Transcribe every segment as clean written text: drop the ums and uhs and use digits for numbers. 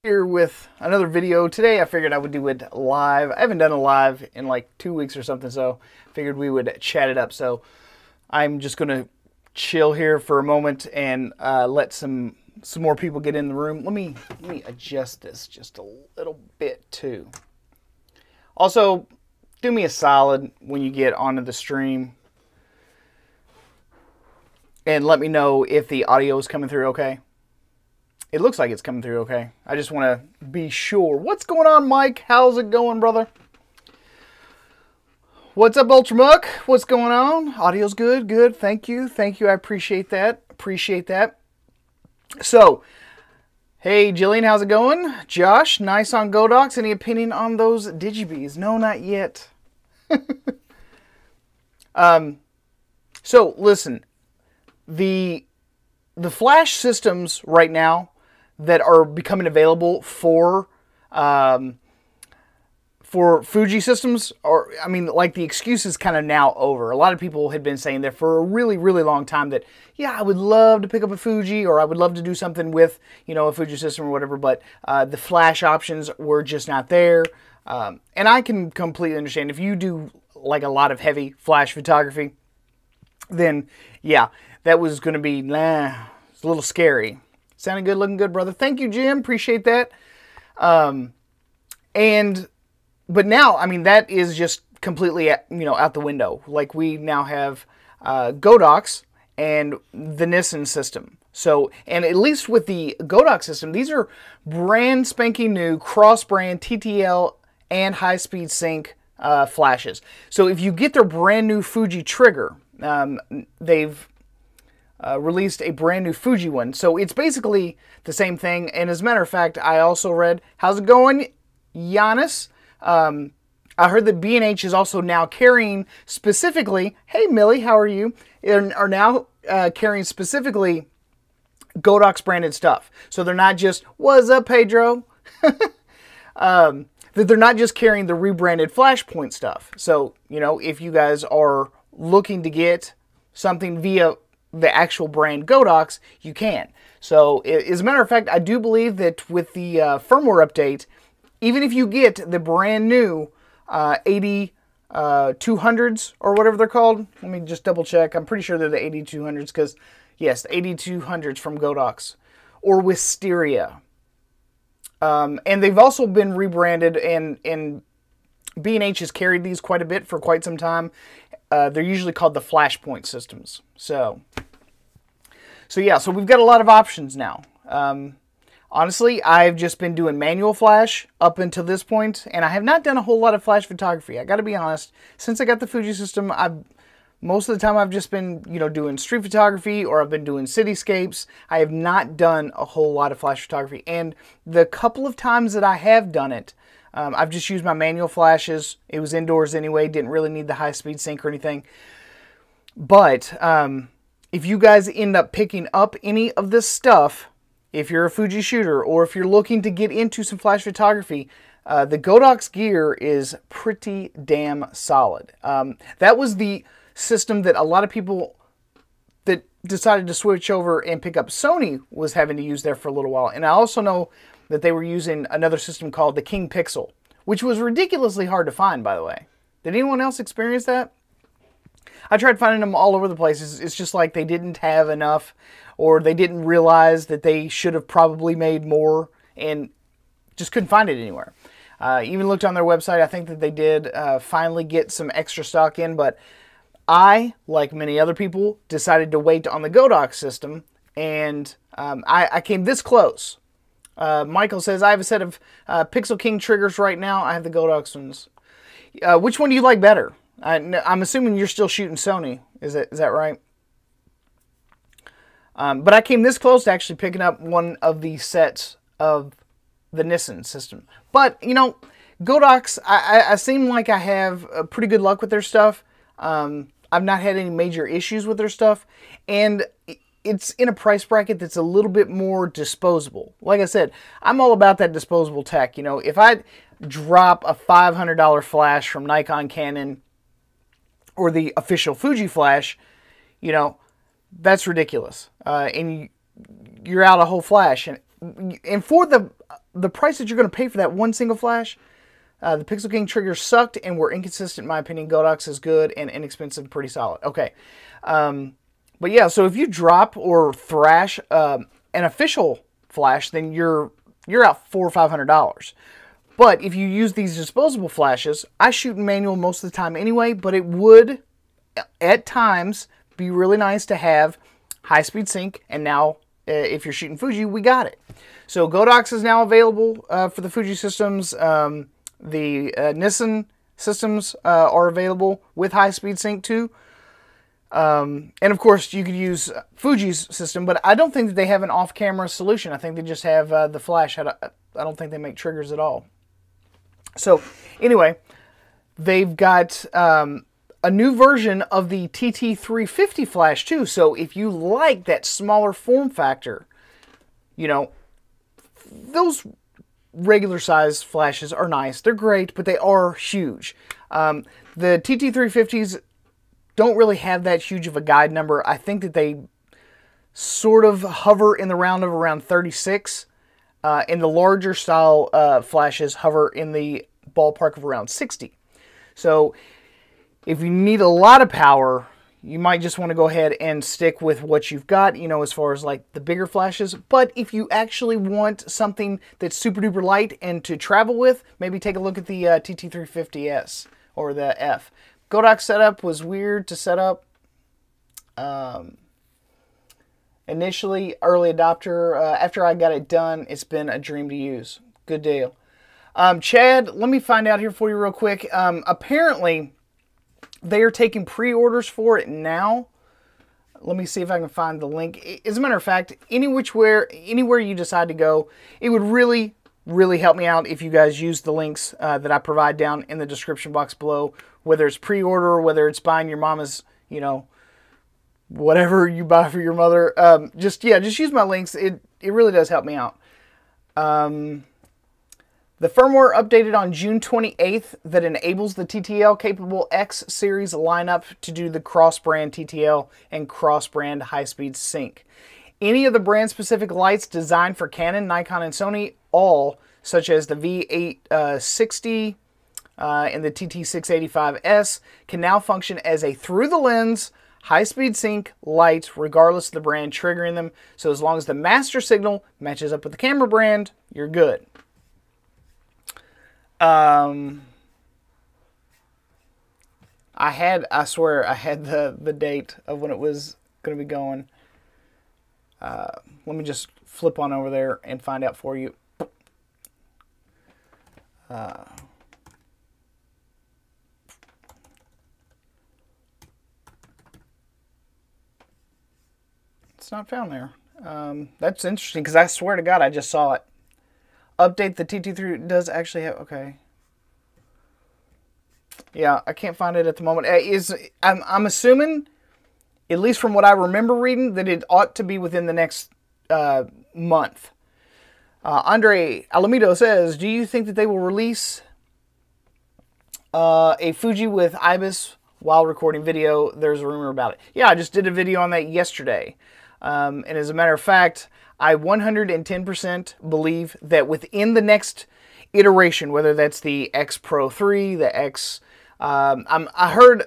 Here with another video. Today I figured I would do it live. I haven't done a live in like 2 weeks or something, so figured we would chat it up. So I'm just gonna chill here for a moment and let some more people get in the room. Let me adjust this just a little bit too. Also, do me a solid when you get onto the stream and let me know if the audio is coming through okay. It looks like it's coming through okay. I just want to be sure. What's going on, Mike? How's it going, brother? What's up, Ultramuck? What's going on? Audio's good, good. Thank you. Thank you. I appreciate that. Appreciate that. So, hey, Jillian, how's it going? Josh, nice on Godox. Any opinion on those Digibees? No, not yet. So, listen. The flash systems right now that are becoming available for Fuji systems, or I mean, like, the excuse is kind of now over. A lot of people had been saying that for a really, really long time that, yeah, I would love to pick up a Fuji, or I would love to do something with, you know, a Fuji system or whatever, but the flash options were just not there. And I can completely understand if you do like a lot of heavy flash photography, then yeah, that was going to be, it's a little scary. Sounding good, looking good, brother. Thank you, Jim. Appreciate that. But now, I mean, that is just completely, you know, out the window. Like, we now have Godox and the Nissan system. So, and at least with the Godox system, these are brand spanking new cross-brand TTL and high-speed sync flashes. So if you get their brand new Fuji trigger, they've released a brand new Fuji one. So it's basically the same thing. And as a matter of fact, I also read, how's it going, Giannis? I heard that B&H is also now carrying specifically, hey Millie, how are you? Are now carrying specifically Godox branded stuff. So they're not just, what's up, Pedro? That they're not just carrying the rebranded Flashpoint stuff. So, you know, if you guys are looking to get something via the actual brand Godox, you can. So, as a matter of fact, I do believe that with the firmware update, even if you get the brand new 8200s or whatever they're called, let me just double check. I'm pretty sure they're the 8200s because, yes, the 8200s from Godox or Wisteria. And they've also been rebranded, and B&H has carried these quite a bit for quite some time. They're usually called the Flashpoint systems. So yeah, so we've got a lot of options now. Honestly, I've just been doing manual flash up until this point, and I have not done a whole lot of flash photography. I got to be honest. Since I got the Fuji system, most of the time I've just been, you know, doing street photography, or I've been doing cityscapes. I have not done a whole lot of flash photography, and the couple of times that I have done it, I've just used my manual flashes. It was indoors anyway, didn't really need the high-speed sync or anything. But if you guys end up picking up any of this stuff, if you're a Fuji shooter or if you're looking to get into some flash photography, the Godox gear is pretty damn solid. That was the system that a lot of people that decided to switch over and pick up Sony was having to use there for a little while. And I also know that they were using another system called the King Pixel, which was ridiculously hard to find, by the way. Did anyone else experience that? I tried finding them all over the place. It's just like they didn't have enough, or they didn't realize that they should have probably made more, and just couldn't find it anywhere. Even looked on their website. I think that they did finally get some extra stock in, but I, like many other people, decided to wait on the Godox system, and I came this close. Michael says, I have a set of Pixel King triggers right now. I have the Godox ones. Which one do you like better? I'm assuming you're still shooting Sony. Is that right? But I came this close to actually picking up one of the sets of the Nissan system. But, you know, Godox, I seem like I have pretty good luck with their stuff. I've not had any major issues with their stuff. And it's in a price bracket that's a little bit more disposable. Like I said, I'm all about that disposable tech. You know, if I drop a $500 flash from Nikon, Canon, or the official Fuji flash, you know, that's ridiculous. And you're out a whole flash. And for the the price that you're going to pay for that one single flash, the Pixel King triggers sucked and were inconsistent in my opinion. Godox is good and inexpensive, pretty solid. Okay. But yeah, so if you drop or thrash an official flash, then you're out $400 or $500. But if you use these disposable flashes, I shoot in manual most of the time anyway, but it would, at times, be really nice to have high-speed sync, and now, if you're shooting Fuji, we got it. So Godox is now available for the Fuji systems. The Nissan systems are available with high-speed sync too. And of course, you could use Fuji's system, but I don't think that they have an off-camera solution. I think they just have the flash. I don't think they make triggers at all. So anyway, they've got a new version of the TT350 flash too. So if you like that smaller form factor, you know, those regular size flashes are nice. They're great, but they are huge. The TT350s don't really have that huge of a guide number. I think that they sort of hover in the round of around 36. And the larger style flashes hover in the ballpark of around 60. So if you need a lot of power, you might just want to go ahead and stick with what you've got, you know, as far as like the bigger flashes. But if you actually want something that's super duper light and to travel with, maybe take a look at the TT350S or the F. Godox setup was weird to set up. Initially, early adopter. After I got it done, it's been a dream to use. Good deal. Chad, let me find out here for you real quick. Apparently, they are taking pre-orders for it now. Let me see if I can find the link. As a matter of fact, anywhere you decide to go, it would really, really help me out if you guys use the links that I provide down in the description box below. Whether it's pre-order, whether it's buying your mama's, you know, whatever you buy for your mother, just use my links. It really does help me out. The firmware updated on June 28th that enables the TTL capable X series lineup to do the cross-brand TTL and cross-brand high-speed sync. Any of the brand-specific lights designed for Canon, Nikon, and Sony, all such as the V860 and the TT685S, can now function as a through-the-lens high-speed sync light, regardless of the brand triggering them. So as long as the master signal matches up with the camera brand, you're good. I swear I had the date of when it was going to be going. Let me just flip on over there and find out for you. It's not found there. That's interesting because I swear to God I just saw it. Update the TT3 does actually have, okay. Yeah, I can't find it at the moment. I'm assuming, at least from what I remember reading, that it ought to be within the next month. Andre Alamido says, do you think that they will release a Fuji with IBIS while recording video? There's a rumor about it. Yeah, I just did a video on that yesterday. And as a matter of fact, I 110% believe that within the next iteration, whether that's the X Pro 3, the X, I heard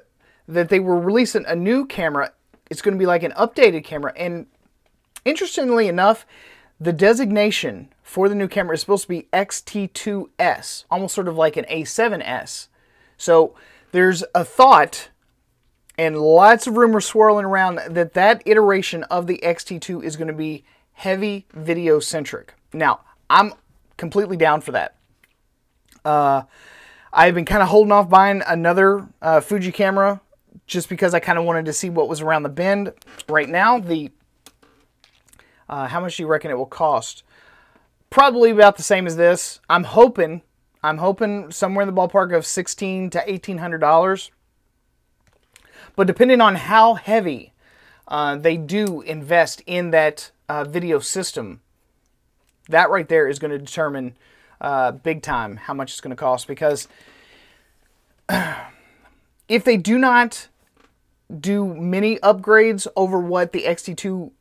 that they were releasing a new camera. It's going to be like an updated camera. And interestingly enough, the designation for the new camera is supposed to be XT2S, almost sort of like an A7S. So there's a thought and lots of rumors swirling around that that iteration of the XT2 is going to be heavy video centric. Now, I'm completely down for that. I've been kind of holding off buying another Fuji camera just because I kind of wanted to see what was around the bend. Right now, how much do you reckon it will cost? Probably about the same as this. I'm hoping somewhere in the ballpark of $1,600 to $1,800. But depending on how heavy they do invest in that video system, that right there is going to determine big time how much it's going to cost. Because if they do not do many upgrades over what the XT2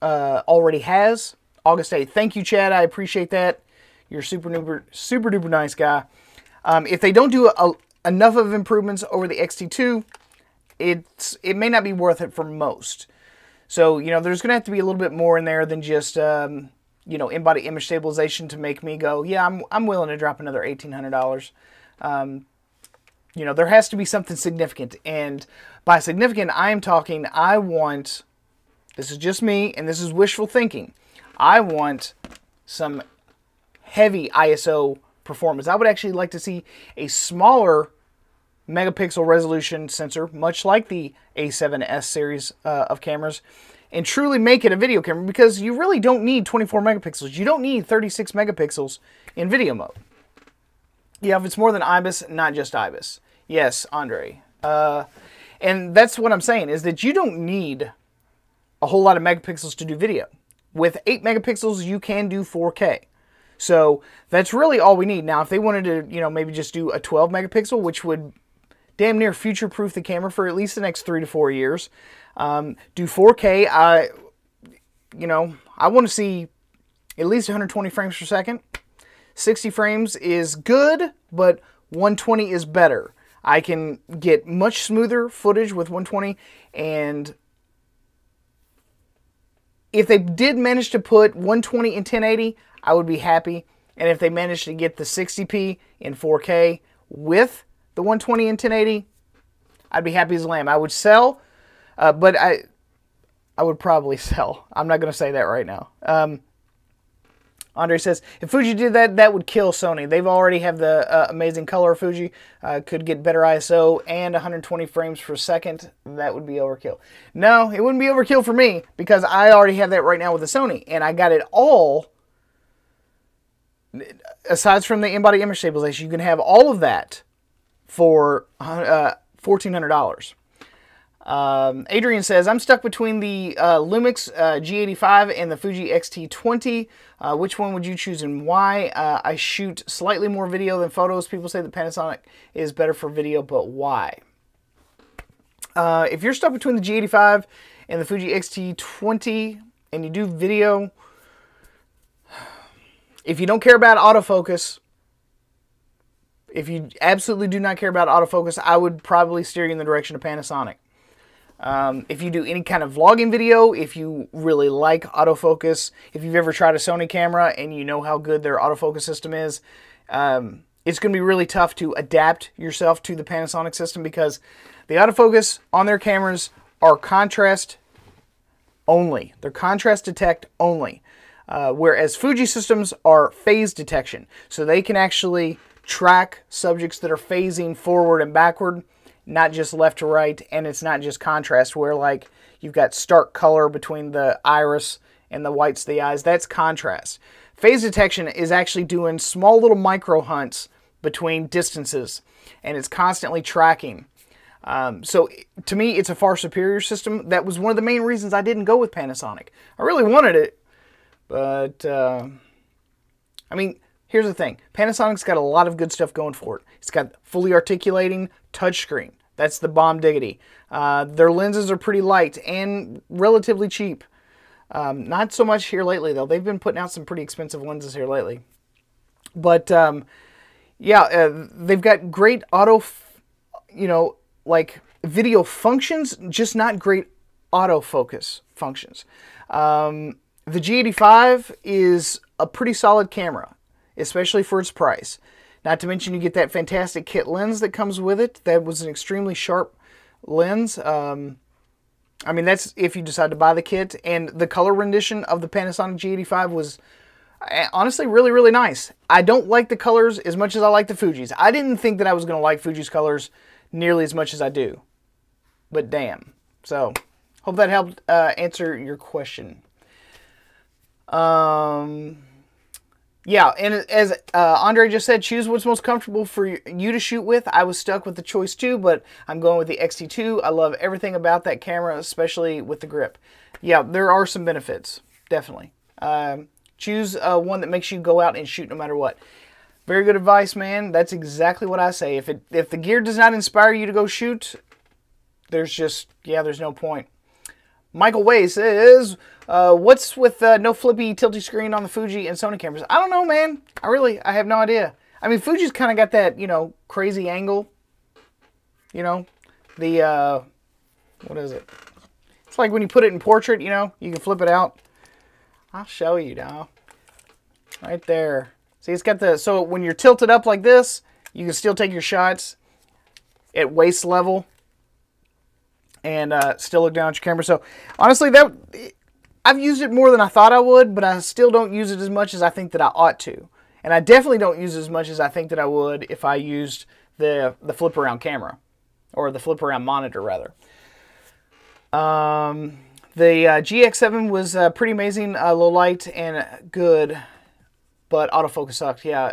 already has, August 8th. Thank you, Chad. I appreciate that. you're super duper nice guy. If they don't do enough of improvements over the X-T2, it may not be worth it for most. So, you know, there's going to have to be a little bit more in there than just, you know, in-body image stabilization to make me go, yeah, I'm willing to drop another $1,800. You know, there has to be something significant. And by significant, I am talking, I want, this is just me, and this is wishful thinking, I want some heavy ISO performance. I would actually like to see a smaller megapixel resolution sensor, much like the A7S series of cameras, and truly make it a video camera, because you really don't need 24 megapixels. You don't need 36 megapixels in video mode. Yeah, if it's more than IBIS, not just IBIS. Yes, Andre. And that's what I'm saying, is that you don't need a whole lot of megapixels to do video. With 8 megapixels, you can do 4K. So that's really all we need. Now, if they wanted to, you know, maybe just do a 12 megapixel, which would damn near future-proof the camera for at least the next 3 to 4 years. Do 4K. You know, I want to see at least 120 frames per second. 60 frames is good, but 120 is better. I can get much smoother footage with 120, and if they did manage to put 120 in 1080, I would be happy. And if they managed to get the 60p in 4K with the 120 in 1080, I'd be happy as a lamb. I would sell, but I would probably sell. I'm not going to say that right now. Andre says, if Fuji did that, that would kill Sony. They've already have the amazing color of Fuji. Could get better ISO and 120 frames per second. That would be overkill. No, it wouldn't be overkill for me, because I already have that right now with the Sony. And I got it all, aside from the in-body image stabilization, you can have all of that for $1,400. Adrian says, I'm stuck between the Lumix G85 and the Fuji X-T3. Which one would you choose and why? I shoot slightly more video than photos. People say the Panasonic is better for video, but why? If you're stuck between the G85 and the Fuji X-T3 and you do video, if you don't care about autofocus, if you absolutely do not care about autofocus, I would probably steer you in the direction of Panasonic. If you do any kind of vlogging video, if you really like autofocus, if you've ever tried a Sony camera and you know how good their autofocus system is, it's going to be really tough to adapt yourself to the Panasonic system, because the autofocus on their cameras are contrast only. They're contrast detect only. Whereas Fuji systems are phase detection. So they can actually track subjects that are phasing forward and backward, not just left to right, and it's not just contrast where like you've got stark color between the iris and the whites of the eyes. That's contrast. Phase detection is actually doing small little micro hunts between distances, and it's constantly tracking. So to me, it's a far superior system. That was one of the main reasons I didn't go with Panasonic. I really wanted it, but I mean, here's the thing. Panasonic's got a lot of good stuff going for it. It's got fully articulating touchscreen. That's the bomb diggity. Their lenses are pretty light and relatively cheap. Not so much here lately, though. They've been putting out some pretty expensive lenses here lately. But, yeah, they've got great like video functions, just not great autofocus functions. The G85 is a pretty solid camera, especially for its price. Not to mention you get that fantastic kit lens that comes with it. That was an extremely sharp lens. I mean, that's if you decide to buy the kit. And the color rendition of the Panasonic G85 was honestly really, really nice. I don't like the colors as much as I like the Fuji's. I didn't think that I was going to like Fuji's colors nearly as much as I do. But damn. So, hope that helped answer your question. Yeah, and as Andre just said, choose what's most comfortable for you to shoot with. I was stuck with the choice too, but I'm going with the X-T2. I love everything about that camera, especially with the grip. Yeah, there are some benefits, definitely. Choose one that makes you go out and shoot no matter what. Very good advice, man. That's exactly what I say. If the gear does not inspire you to go shoot, there's no point. Michael Way says, what's with no flippy tilty screen on the Fuji and Sony cameras? I don't know, man. I have no idea. I mean, Fuji's kind of got that, you know, crazy angle. You know, the, what is it? It's like when you put it in portrait, you know, you can flip it out. I'll show you now. Right there. See, it's got the, so when you're tilted up like this, you can still take your shots at waist level and still look down at your camera. So honestly, I've used it more than I thought I would, but I still don't use it as much as I think that I ought to. And I definitely don't use it as much as I think that I would if I used the flip around camera, or the flip around monitor rather. The GX7 was pretty amazing, low light and good, but autofocus sucked. Yeah,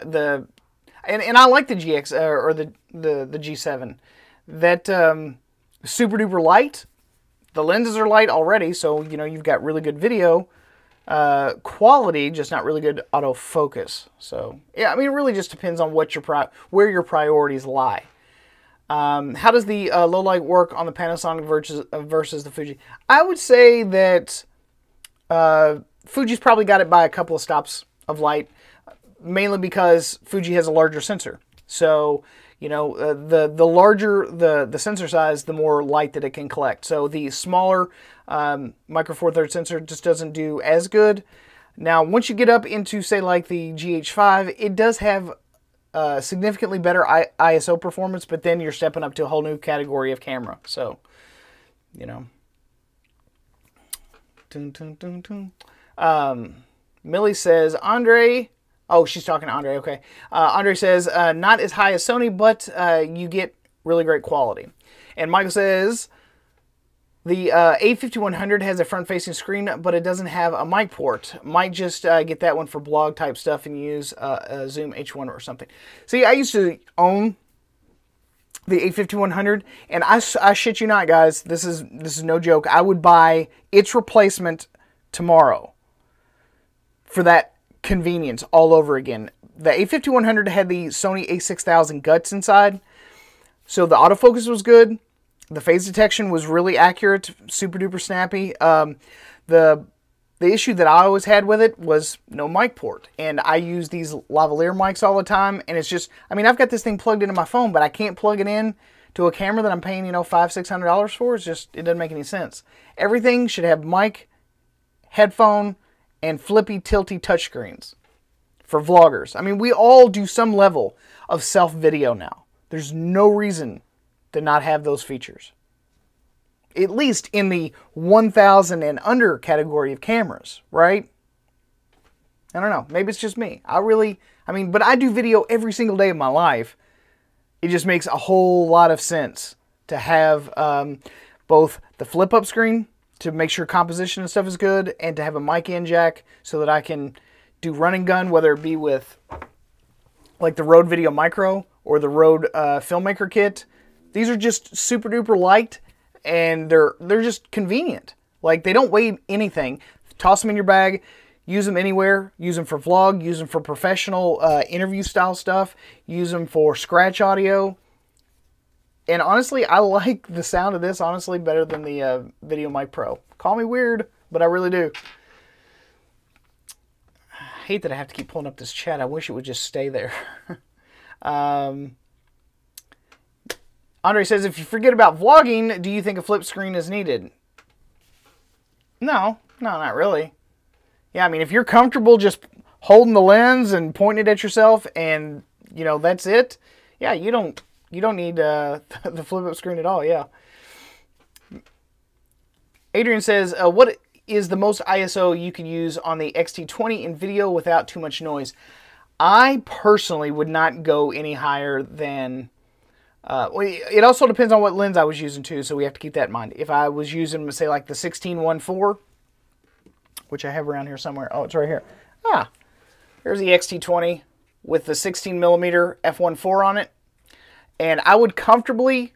and I like the GX or the G7. That super duper light. The lenses are light already, so you know you've got really good video quality, just not really good autofocus. So yeah, I mean it really just depends on what where your priorities lie. How does the low light work on the Panasonic versus the Fuji? I would say that Fuji's probably got it by a couple of stops of light, mainly because Fuji has a larger sensor. So, you know, the larger the sensor size, the more light that it can collect. So the smaller micro four thirds sensor just doesn't do as good. Now, once you get up into, say, like the GH5, it does have significantly better ISO performance, but then you're stepping up to a whole new category of camera. So, you know. Millie says, Andre, oh, she's talking to Andre, okay. Andre says, not as high as Sony, but you get really great quality. And Michael says, the A5100 has a front-facing screen, but it doesn't have a mic port. Might just get that one for blog-type stuff and use a Zoom H1 or something. See, I used to own the A5100, and I shit you not, guys. This is no joke. I would buy its replacement tomorrow for that convenience all over again. The A5100 had the Sony A6000 guts inside, so the autofocus was good. The phase detection was really accurate, super duper snappy. The issue that I always had with it was no mic port. And I use these lavalier mics all the time, and it's just, I mean, I've got this thing plugged into my phone, but I can't plug it in to a camera that I'm paying, you know, $500-600 for. It's just, it doesn't make any sense. Everything should have mic, headphone, and flippy, tilty touchscreens for vloggers. I mean, we all do some level of self-video now. There's no reason to not have those features. At least in the 1,000 and under category of cameras, right? I don't know. Maybe it's just me. But I do video every single day of my life. It just makes a whole lot of sense to have both the flip-up screen to make sure composition and stuff is good, and to have a mic in jack so that I can do run and gun, whether it be with like the Rode Video Micro or the Rode Filmmaker Kit. These are just super duper light, and they're just convenient. Like, they don't weigh anything. Toss them in your bag, use them anywhere, use them for vlog, use them for professional interview style stuff, use them for scratch audio. And honestly, I like the sound of this, honestly, better than the Video Mic Pro. Call me weird, but I really do. I hate that I have to keep pulling up this chat. I wish it would just stay there. Andre says, if you forget about vlogging, do you think a flip screen is needed? No, not really. Yeah, I mean, if you're comfortable just holding the lens and pointing it at yourself and, you know, that's it, yeah, you don't need the flip-up screen at all, yeah. Adrian says, what is the most ISO you can use on the X-T20 in video without too much noise? I personally would not go any higher than... it also depends on what lens I was using too, so we have to keep that in mind. If I was using, say, like the 16-1.4, which I have around here somewhere. Oh, it's right here. Ah, here's the X-T20 with the 16mm f1.4 on it. And I would comfortably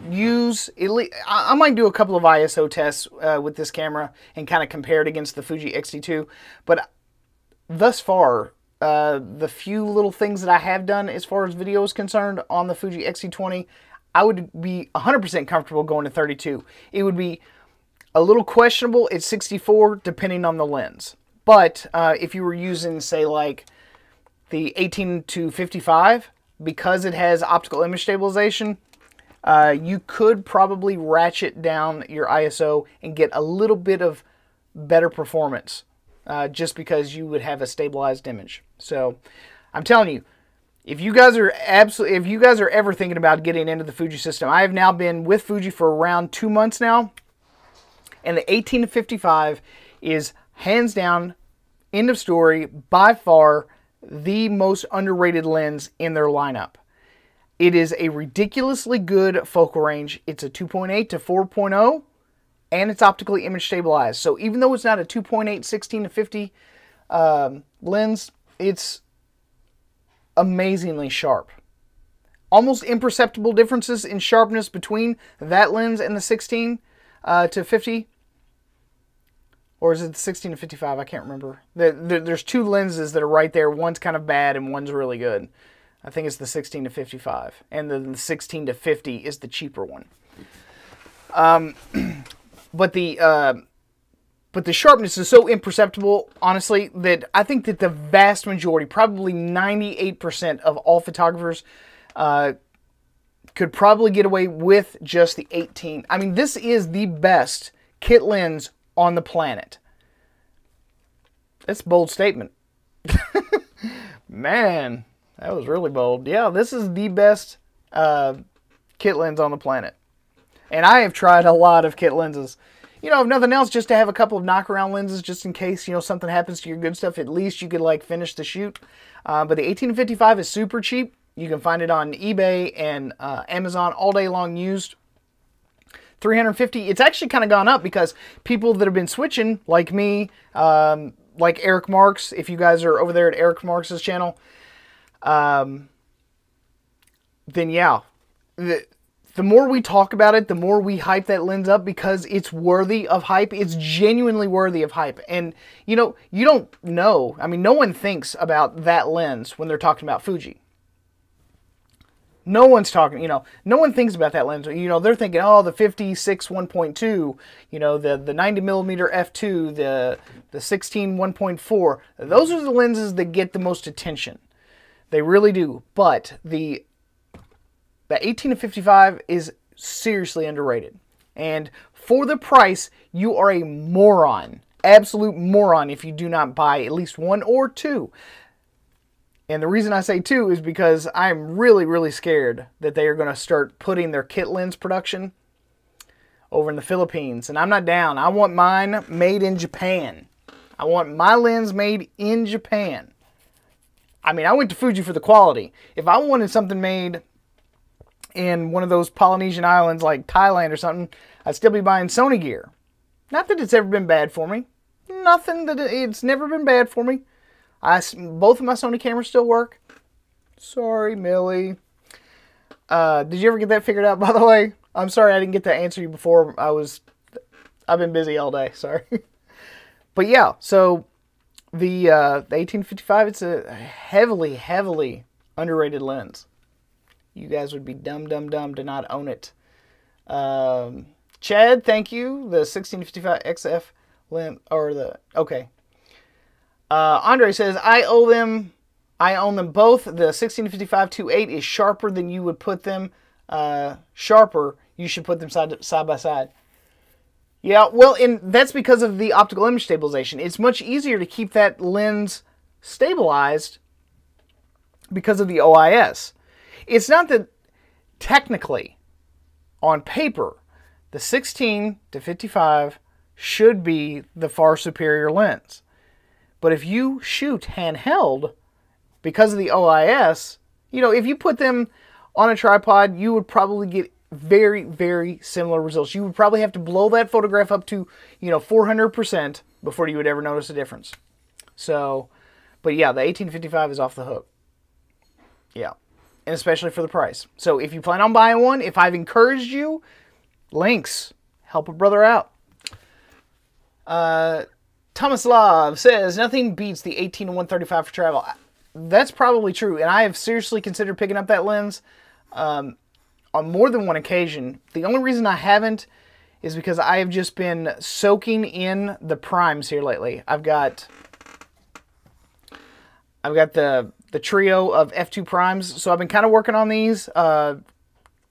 use, I might do a couple of ISO tests with this camera and kind of compare it against the Fuji X-T2. But thus far, the few little things that I have done as far as video is concerned on the Fuji X-T20, I would be 100% comfortable going to 32. It would be A little questionable at 64 depending on the lens. But if you were using, say, like the 18 to 55, because it has optical image stabilization, you could probably ratchet down your ISO and get a little bit of better performance just because you would have a stabilized image. So I'm telling you, if you guys are ever thinking about getting into the Fuji system, I have now been with Fuji for around 2 months now, and the 18 to 55 is hands down, end of story, by far the most underrated lens in their lineup. It is a ridiculously good focal range. It's a 2.8 to 4.0, and it's optically image stabilized. So even though it's not a 2.8 16 to 50 lens, it's amazingly sharp. Almost imperceptible differences in sharpness between that lens and the 16 to 50. Or is it the 16 to 55? I can't remember. There's two lenses that are right there. One's kind of bad and one's really good. I think it's the 16 to 55. And then the 16 to 50 is the cheaper one. But the sharpness is so imperceptible, honestly, that I think that the vast majority, probably 98% of all photographers, could probably get away with just the 18. I mean, this is the best kit lens on the planet. That's a bold statement. Man, that was really bold. Yeah, this is the best kit lens on the planet. And I have tried a lot of kit lenses. You know, if nothing else, just to have a couple of knockaround lenses just in case, you know, something happens to your good stuff. At least you could, like, finish the shoot. But the 1855 is super cheap. You can find it on eBay and Amazon all day long used. $350. It's actually kind of gone up because people that have been switching, like me, like Eric Marks, if you guys are over there at Eric Marks' channel, then yeah, the more we talk about it, the more we hype that lens up because it's worthy of hype. It's genuinely worthy of hype. And, you know, you don't know. I mean, no one thinks about that lens when they're talking about Fuji. No one's talking, you know, no one thinks about that lens. You know, they're thinking, oh, the 56 1.2, you know, the 90mm f2, the 16 1.4. Those are the lenses that get the most attention. They really do. But the 18 to 55 is seriously underrated. And for the price, you are a moron. Absolute moron if you do not buy at least one or two. And the reason I say two is because I'm really, really scared that they are going to start putting their kit lens production over in the Philippines. And I'm not down. I want mine made in Japan. I want my lens made in Japan. I mean, I went to Fuji for the quality. If I wanted something made in one of those Polynesian islands like Thailand or something, I'd still be buying Sony gear. Not that it's ever been bad for me. Nothing that it's never been bad for me. Both of my Sony cameras still work. Sorry, Millie. Did you ever get that figured out, by the way? I'm sorry I didn't get to answer you before. I've been busy all day. Sorry. But yeah, so the 1855, it's a heavily, heavily underrated lens. You guys would be dumb to not own it. Chad, thank you. The 1655 XF lens, or the, okay. Andre says, I own them both. The 1655 2.8 is sharper than you would put them. Sharper, you should put them side by side. Yeah, well, and that's because of the optical image stabilization. It's much easier to keep that lens stabilized because of the OIS. It's not that technically, on paper, the 16 to 55 should be the far superior lens. But if you shoot handheld, because of the OIS, you know, if you put them on a tripod, you would probably get very, very similar results. You would probably have to blow that photograph up to, you know, 400% before you would ever notice a difference. So, but yeah, the 1855 is off the hook. Yeah, and especially for the price. So if you plan on buying one, if I've encouraged you, links, help a brother out. Tomislav says, nothing beats the 18 to 135 for travel. That's probably true, and I have seriously considered picking up that lens on more than one occasion. The only reason I haven't is because I have just been soaking in the primes here lately. I've got the trio of f2 primes, so I've been kind of working on these,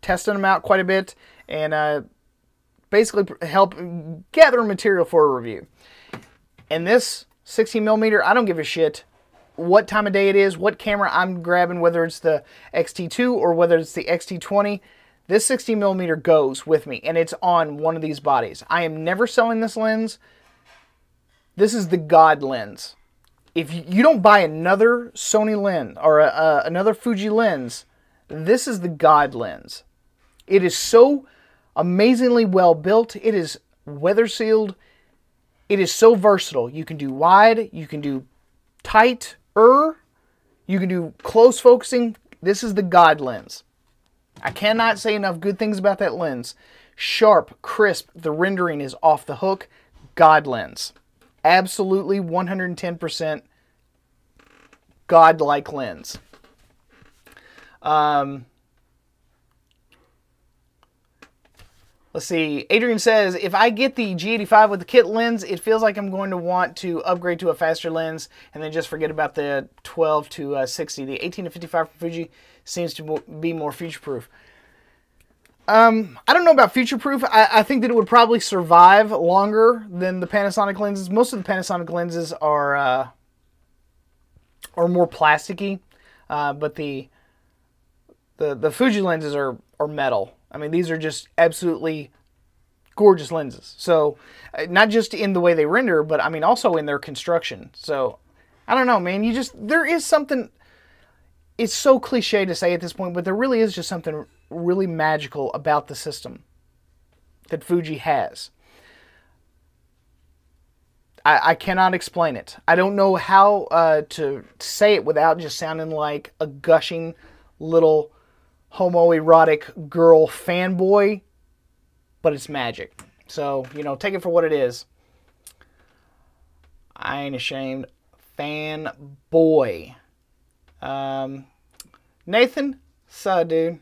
testing them out quite a bit, and basically help gather material for a review. And this 16mm, I don't give a shit what time of day it is, what camera I'm grabbing, whether it's the X-T2 or whether it's the X-T20. This 16mm goes with me, and it's on one of these bodies. I am never selling this lens. This is the God lens. If you don't buy another Sony lens or another Fuji lens, this is the God lens. It is so amazingly well built. It is weather sealed. It is so versatile. You can do wide, you can do tight, you can do close focusing. This is the God lens. I cannot say enough good things about that lens. Sharp, crisp, the rendering is off the hook. God lens. Absolutely 110% God-like lens. Let's see. Adrian says, if I get the G85 with the kit lens, it feels like I'm going to want to upgrade to a faster lens and then just forget about the 12 to 60. The 18 to 55 from Fuji seems to be more future-proof. I don't know about future-proof. I think that it would probably survive longer than the Panasonic lenses. Most of the Panasonic lenses are more plasticky, but the Fuji lenses are metal. I mean, these are just absolutely gorgeous lenses. So, not just in the way they render, but I mean also in their construction. So, I don't know, man. There is something, it's so cliche to say at this point, but there really is just something really magical about the system that Fuji has. I cannot explain it. I don't know how to say it without just sounding like a gushing little homoerotic girl fanboy, but it's magic. So, you know, take it for what it is. I ain't ashamed. Fanboy. Nathan, so dude.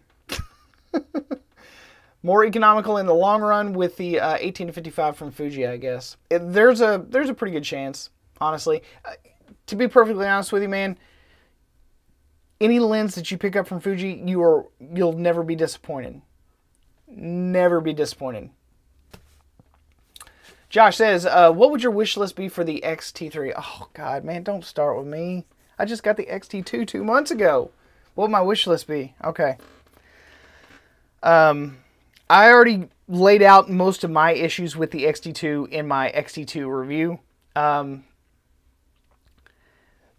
More economical in the long run with the 18 to 55 from Fuji, I guess. There's a pretty good chance, honestly. To be perfectly honest with you, man, any lens that you pick up from Fuji, you'll never be disappointed. Never be disappointed. Josh says, what would your wish list be for the X-T3? Oh, God, man, don't start with me. I just got the X-T2 2 months ago. What would my wish list be? Okay. I already laid out most of my issues with the X-T2 in my X-T2 review.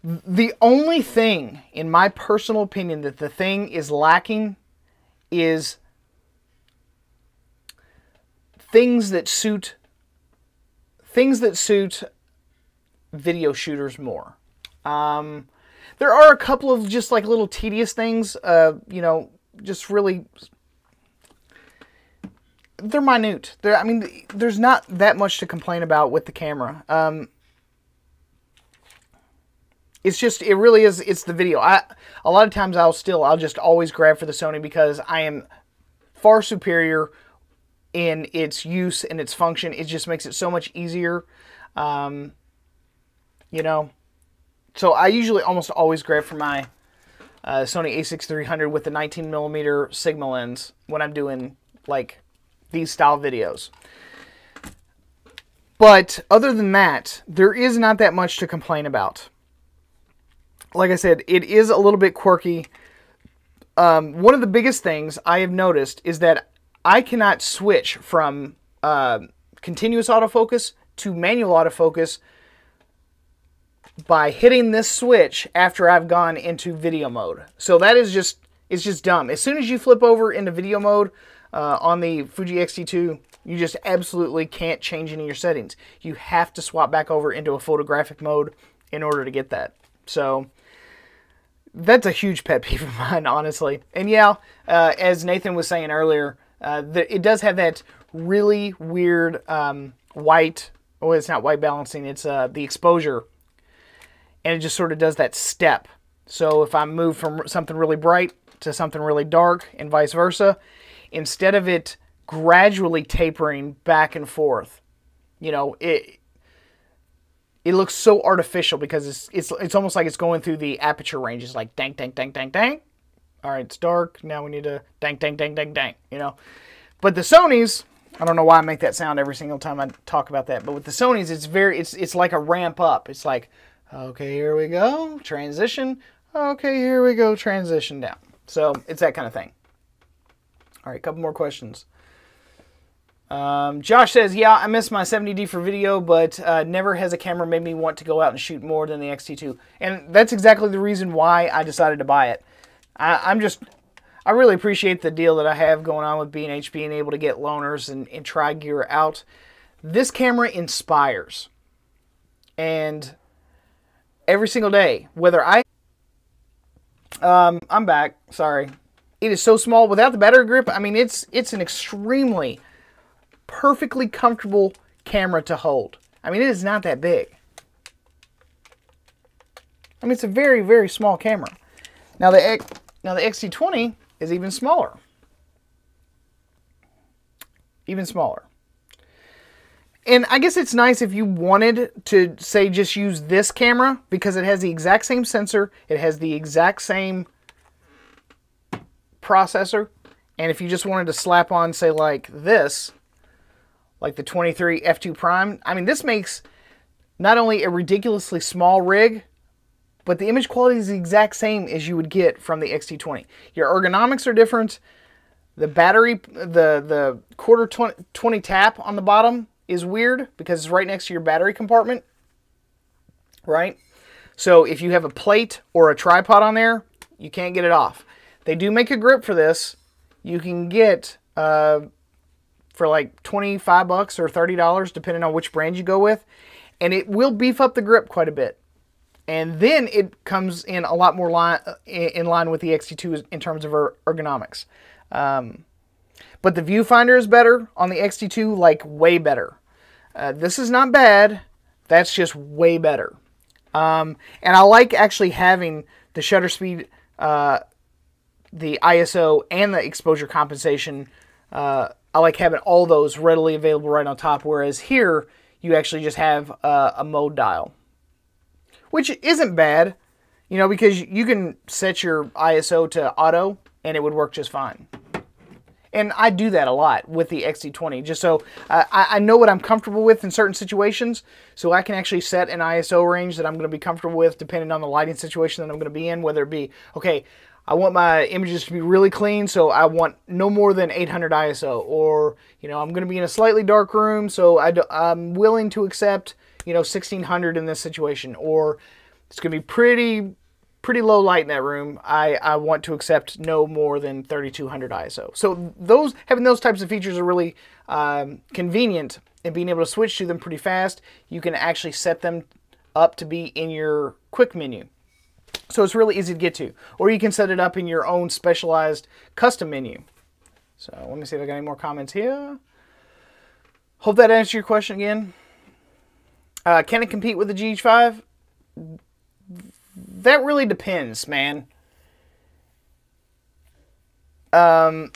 The only thing, in my personal opinion, that the thing is lacking is things that suit video shooters more. There are a couple of just like little tedious things, you know, just really, they're minute. I mean, there's not that much to complain about with the camera. It's just, it really is, it's the video. A lot of times I'll just always grab for the Sony because I am far superior in its use and its function. It just makes it so much easier, you know. So I usually almost always grab for my Sony a6300 with the 19mm Sigma lens when I'm doing like these style videos. But other than that, there is not that much to complain about. Like I said, it is a little bit quirky. One of the biggest things I have noticed is that I cannot switch from continuous autofocus to manual autofocus by hitting this switch after I've gone into video mode. So that is just, it's just dumb. As soon as you flip over into video mode on the Fuji X-T2, you just absolutely can't change any of your settings. You have to swap back over into a photographic mode in order to get that. So that's a huge pet peeve of mine, honestly. And yeah, as Nathan was saying earlier, it does have that really weird white, oh, it's not white balancing, it's the exposure. And it just sort of does that step. So if I move from something really bright to something really dark and vice versa, instead of it gradually tapering back and forth. You know, it looks so artificial because it's almost like it's going through the aperture range. It's like dang, dang, dang, dang, dang. All right, it's dark. Now we need to dang, dang, dang, dang, dang, you know. But the Sonys, I don't know why I make that sound every single time I talk about that, but with the Sonys, it's like a ramp up. It's like, okay, here we go, transition. Okay, here we go, transition down. So it's that kind of thing. All right, a couple more questions. Josh says, yeah, I miss my 70D for video, but never has a camera made me want to go out and shoot more than the X-T2. And that's exactly the reason why I decided to buy it. I really appreciate the deal that I have going on with B&H, being able to get loaners and try gear out. This camera inspires. And every single day, whether I'm back, sorry. It is so small without the battery grip. I mean, it's an extremely perfectly comfortable camera to hold. I mean, it is not that big. I mean, it's a very, very small camera. Now the X-T20 is even smaller. Even smaller. And I guess it's nice if you wanted to, say, just use this camera because it has the exact same sensor, it has the exact same processor, and if you just wanted to slap on, say, like this, like the 23 f2 Prime, I mean, this makes not only a ridiculously small rig, but the image quality is the exact same as you would get from the X-T20. Your ergonomics are different. The battery, the quarter 20 tap on the bottom is weird because it's right next to your battery compartment, right? So if you have a plate or a tripod on there, you can't get it off. They do make a grip for this. You can get for like 25 bucks or $30, depending on which brand you go with, and it will beef up the grip quite a bit. And then it comes in a lot more in line with the X-T2 in terms of ergonomics. But the viewfinder is better on the X-T2, like way better. This is not bad. That's just way better. And I like actually having the shutter speed, the ISO, and the exposure compensation. I like having all those readily available right on top, whereas here you actually just have a mode dial, which isn't bad, you know, because you can set your ISO to auto and it would work just fine. And I do that a lot with the X-T20, just so I know what I'm comfortable with in certain situations, so I can actually set an ISO range that I'm going to be comfortable with depending on the lighting situation that I'm going to be in, whether it be, okay, I want my images to be really clean, so I want no more than 800 ISO, or, you know, I'm going to be in a slightly dark room, so I'm willing to accept, you know, 1600 in this situation, or it's going to be pretty low light in that room. I want to accept no more than 3200 ISO. So having those types of features are really convenient, and being able to switch to them pretty fast. You can actually set them up to be in your quick menu. So it's really easy to get to. Or you can set it up in your own specialized custom menu. So let me see if I got any more comments here. Hope that answers your question again. Can it compete with the GH5? That really depends, man. The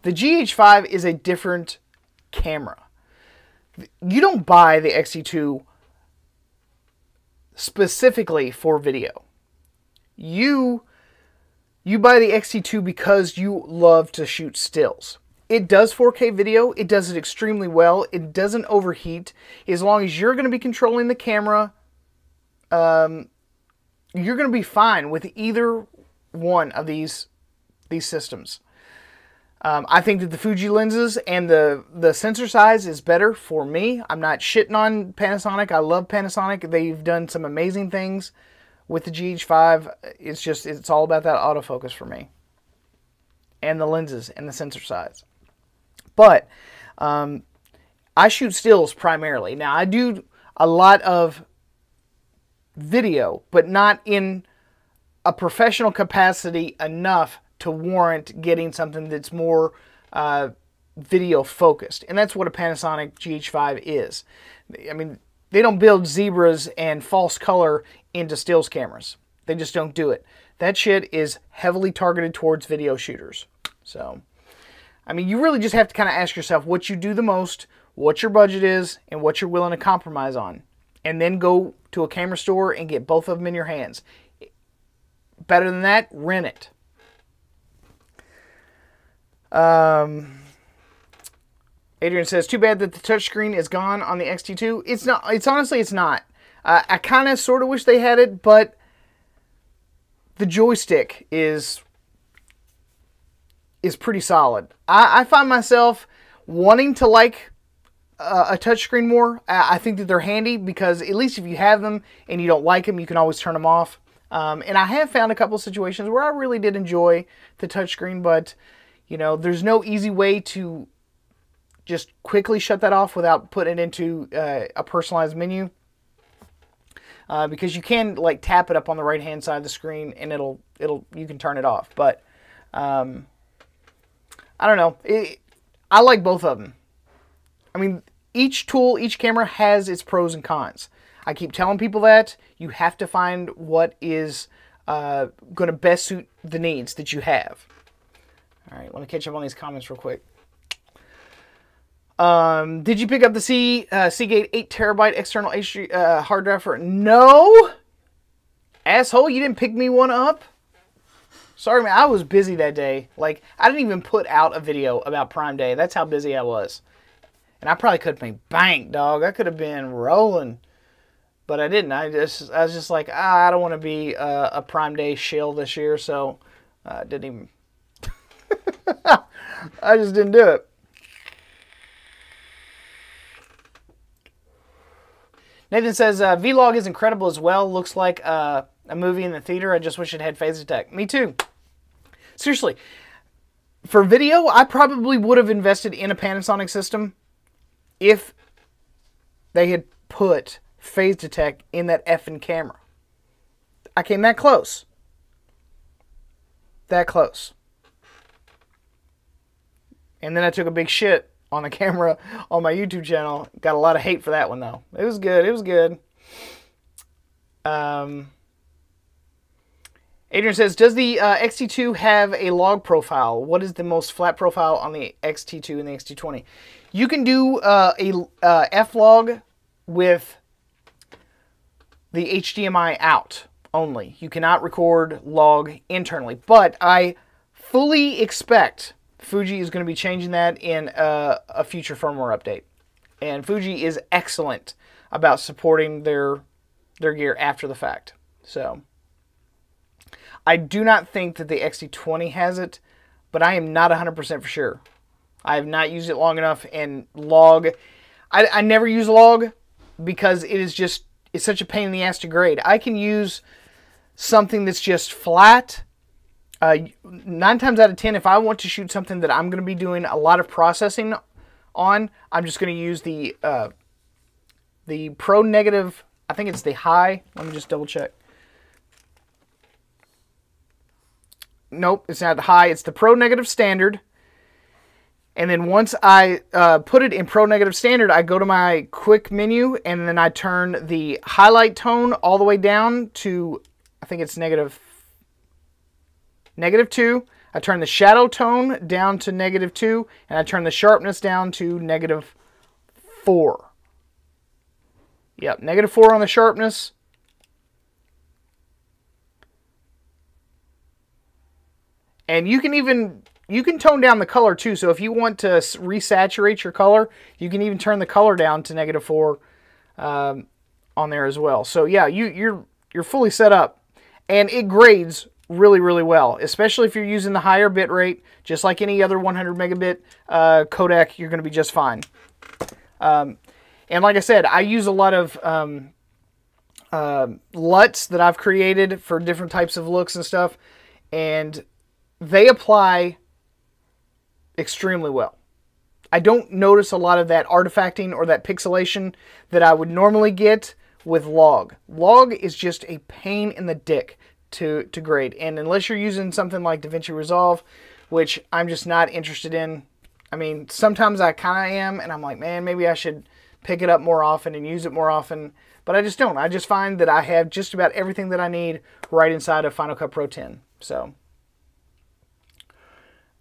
GH5 is a different camera. You don't buy the X-T2 specifically for video. You buy the X-T2 because you love to shoot stills. It does 4K video. It does it extremely well. It doesn't overheat. As long as you're going to be controlling the camera, you're going to be fine with either one of these systems. I think that the Fuji lenses and the sensor size is better for me. I'm not shitting on Panasonic. I love Panasonic. They've done some amazing things with the GH5. It's all about that autofocus for me, and the lenses and the sensor size. But I shoot stills primarily. Now, I do a lot of video, but not in a professional capacity enough to warrant getting something that's more video focused. And that's what a Panasonic GH5 is. I mean, they don't build zebras and false color into stills cameras. They just don't do it. That shit is heavily targeted towards video shooters. So, I mean, you really just have to kind of ask yourself what you do the most, what your budget is, and what you're willing to compromise on. And then go to a camera store and get both of them in your hands. Better than that, rent it. Adrian says, too bad that the touchscreen is gone on the X-T2. It's not. It's honestly, it's not. I kind of sort of wish they had it, but the joystick is pretty solid. I find myself wanting to like a touchscreen more. I think that they're handy because at least if you have them and you don't like them, you can always turn them off. And I have found a couple of situations where I really did enjoy the touchscreen, but you know, there's no easy way to just quickly shut that off without putting it into a personalized menu. Because you can like tap it up on the right hand side of the screen and you can turn it off. But I don't know. I like both of them. I mean, each tool, each camera has its pros and cons. I keep telling people that you have to find what is going to best suit the needs that you have. All right, let me catch up on these comments real quick. Did you pick up the Seagate 8 terabyte external HD hard drive for? No, asshole, you didn't pick me one up. Sorry, man, I was busy that day. Like, I didn't even put out a video about Prime Day. That's how busy I was. And I probably could have been banked, dog. I could have been rolling, but I didn't. I was just like, I don't want to be a Prime Day shill this year, so I didn't even. I just didn't do it. Nathan says, Vlog is incredible as well. Looks like a movie in the theater. I just wish it had phase detect. Me too. Seriously. For video, I probably would have invested in a Panasonic system if they had put phase detect in that effing camera. I came that close. That close. And then I took a big shit on the camera on my YouTube channel. Got a lot of hate for that one, though. It was good. It was good. Adrian says, does the X-T2 have a log profile? What is the most flat profile on the X-T2 and the X-T20? You can do a F-log with the HDMI out only. You cannot record log internally. But I fully expect Fuji is going to be changing that in a future firmware update. And Fuji is excellent about supporting their gear after the fact. So, I do not think that the X-T20 has it, but I am not 100% for sure. I have not used it long enough, and log, I never use log because it's such a pain in the ass to grade. I can use something that's just flat. 9 times out of 10, if I want to shoot something that I'm going to be doing a lot of processing on, I'm just going to use the Pro Negative. I think it's the high. Let me just double check. Nope, it's not the high. It's the Pro Negative Standard. And then once I put it in Pro Negative Standard, I go to my quick menu, and then I turn the highlight tone all the way down to, I think it's -2. I turn the shadow tone down to -2, and I turn the sharpness down to -4. Yep, -4 on the sharpness. And you can tone down the color too. So if you want to resaturate your color, you can even turn the color down to -4 on there as well. So yeah, you're fully set up, and it grades really, really well, especially if you're using the higher bit rate. Just like any other 100 megabit codec, you're going to be just fine. And like I said, I use a lot of LUTs that I've created for different types of looks and stuff, and they apply extremely well. I don't notice a lot of that artifacting or that pixelation that I would normally get with log. Log is just a pain in the dick to grade, and unless you're using something like DaVinci Resolve, which I'm just not interested in. I mean, sometimes I kind of am, and I'm like, man, maybe I should pick it up more often and use it more often, but I just don't. I just find that I have just about everything that I need right inside of Final Cut Pro 10. So,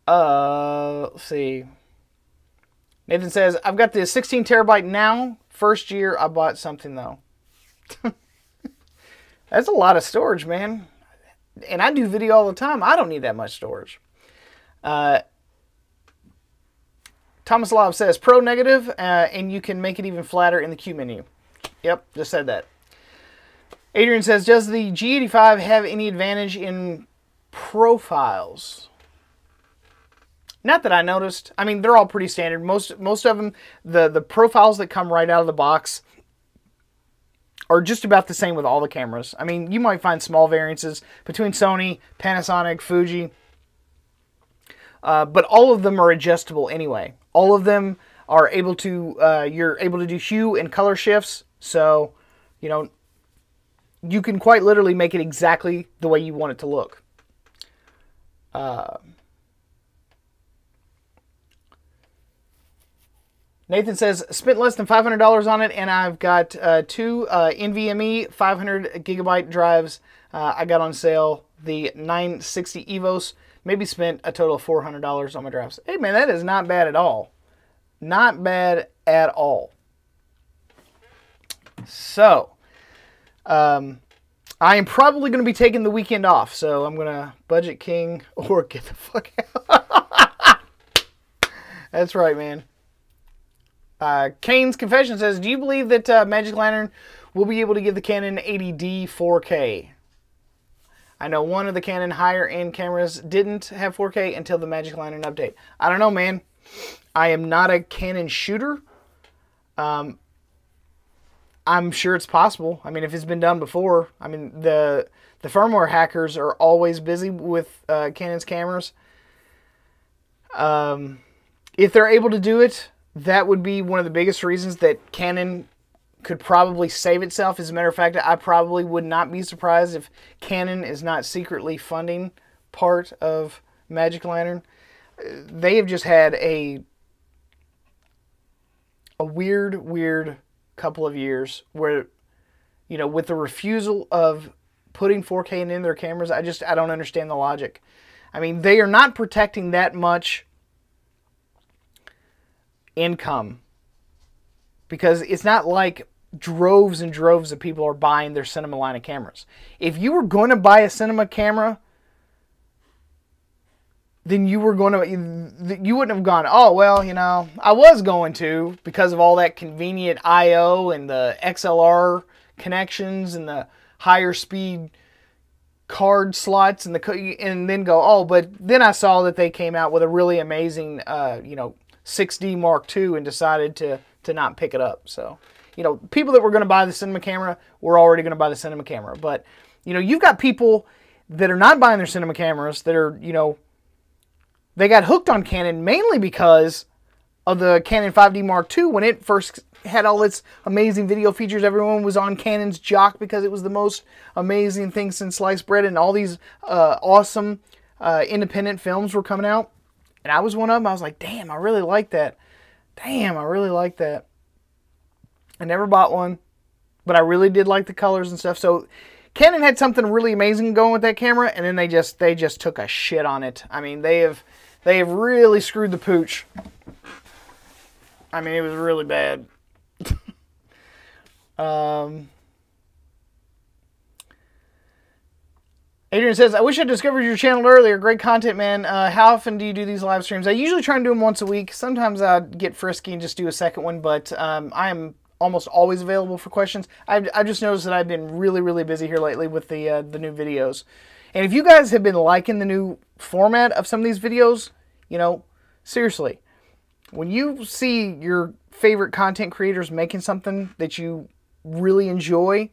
let's see. Nathan says, I've got the 16 terabyte now. First year I bought something though. That's a lot of storage, man. And I do video all the time. I don't need that much storage. Thomas Love says, Pro negative, and you can make it even flatter in the Q menu. Yep, just said that. Adrian says, does the G85 have any advantage in profiles? Not that I noticed. I mean, they're all pretty standard. Most of them, the profiles that come right out of the box are just about the same with all the cameras. I mean, you might find small variances between Sony, Panasonic, Fuji, but all of them are adjustable anyway. All of them are able to, you're able to do hue and color shifts, so, you know, you can quite literally make it exactly the way you want it to look. Nathan says, spent less than $500 on it, and I've got two NVMe 500 gigabyte drives I got on sale, the 960 EVOS. Maybe spent a total of $400 on my drives. Hey, man, that is not bad at all. Not bad at all. So, I am probably going to be taking the weekend off, so I'm going to budget king or get the fuck out. That's right, man. Kane's Confession says, do you believe that Magic Lantern will be able to give the Canon 80D 4K? I know one of the Canon higher-end cameras didn't have 4K until the Magic Lantern update. I don't know, man. I am not a Canon shooter. I'm sure it's possible. I mean, if it's been done before. I mean, the firmware hackers are always busy with Canon's cameras. If they're able to do it, that would be one of the biggest reasons that Canon could probably save itself. As a matter of fact, I probably would not be surprised if Canon is not secretly funding part of Magic Lantern. They have just had a weird couple of years where, you know, with the refusal of putting 4K in their cameras, I don't understand the logic. I mean, they are not protecting that much income, because it's not like droves and droves of people are buying their cinema line of cameras. If you were going to buy a cinema camera, then you wouldn't have gone, oh, well, you know, I was going to, because of all that convenient I/O and the XLR connections and the higher speed card slots and then go, oh, but then I saw that they came out with a really amazing, you know, 6D Mark II and decided to not pick it up. So, you know, people that were going to buy the cinema camera were already going to buy the cinema camera. But, you know, you've got people that are not buying their cinema cameras that are, you know, they got hooked on Canon mainly because of the Canon 5D Mark II. When it first had all its amazing video features, everyone was on Canon's jock because it was the most amazing thing since sliced bread, and all these awesome independent films were coming out. And I was one of them. I was like, damn, I really like that. Damn, I really like that. I never bought one, but I really did like the colors and stuff. So Canon had something really amazing going with that camera, and then they just took a shit on it. I mean, they have really screwed the pooch. I mean, it was really bad. Adrian says, I wish I discovered your channel earlier. Great content, man. How often do you do these live streams? I usually try and do them once a week. Sometimes I get frisky and just do a second one, but I am almost always available for questions. I just noticed that I've been really busy here lately with the new videos. And if you guys have been liking the new format of some of these videos, you know, seriously, when you see your favorite content creators making something that you really enjoy,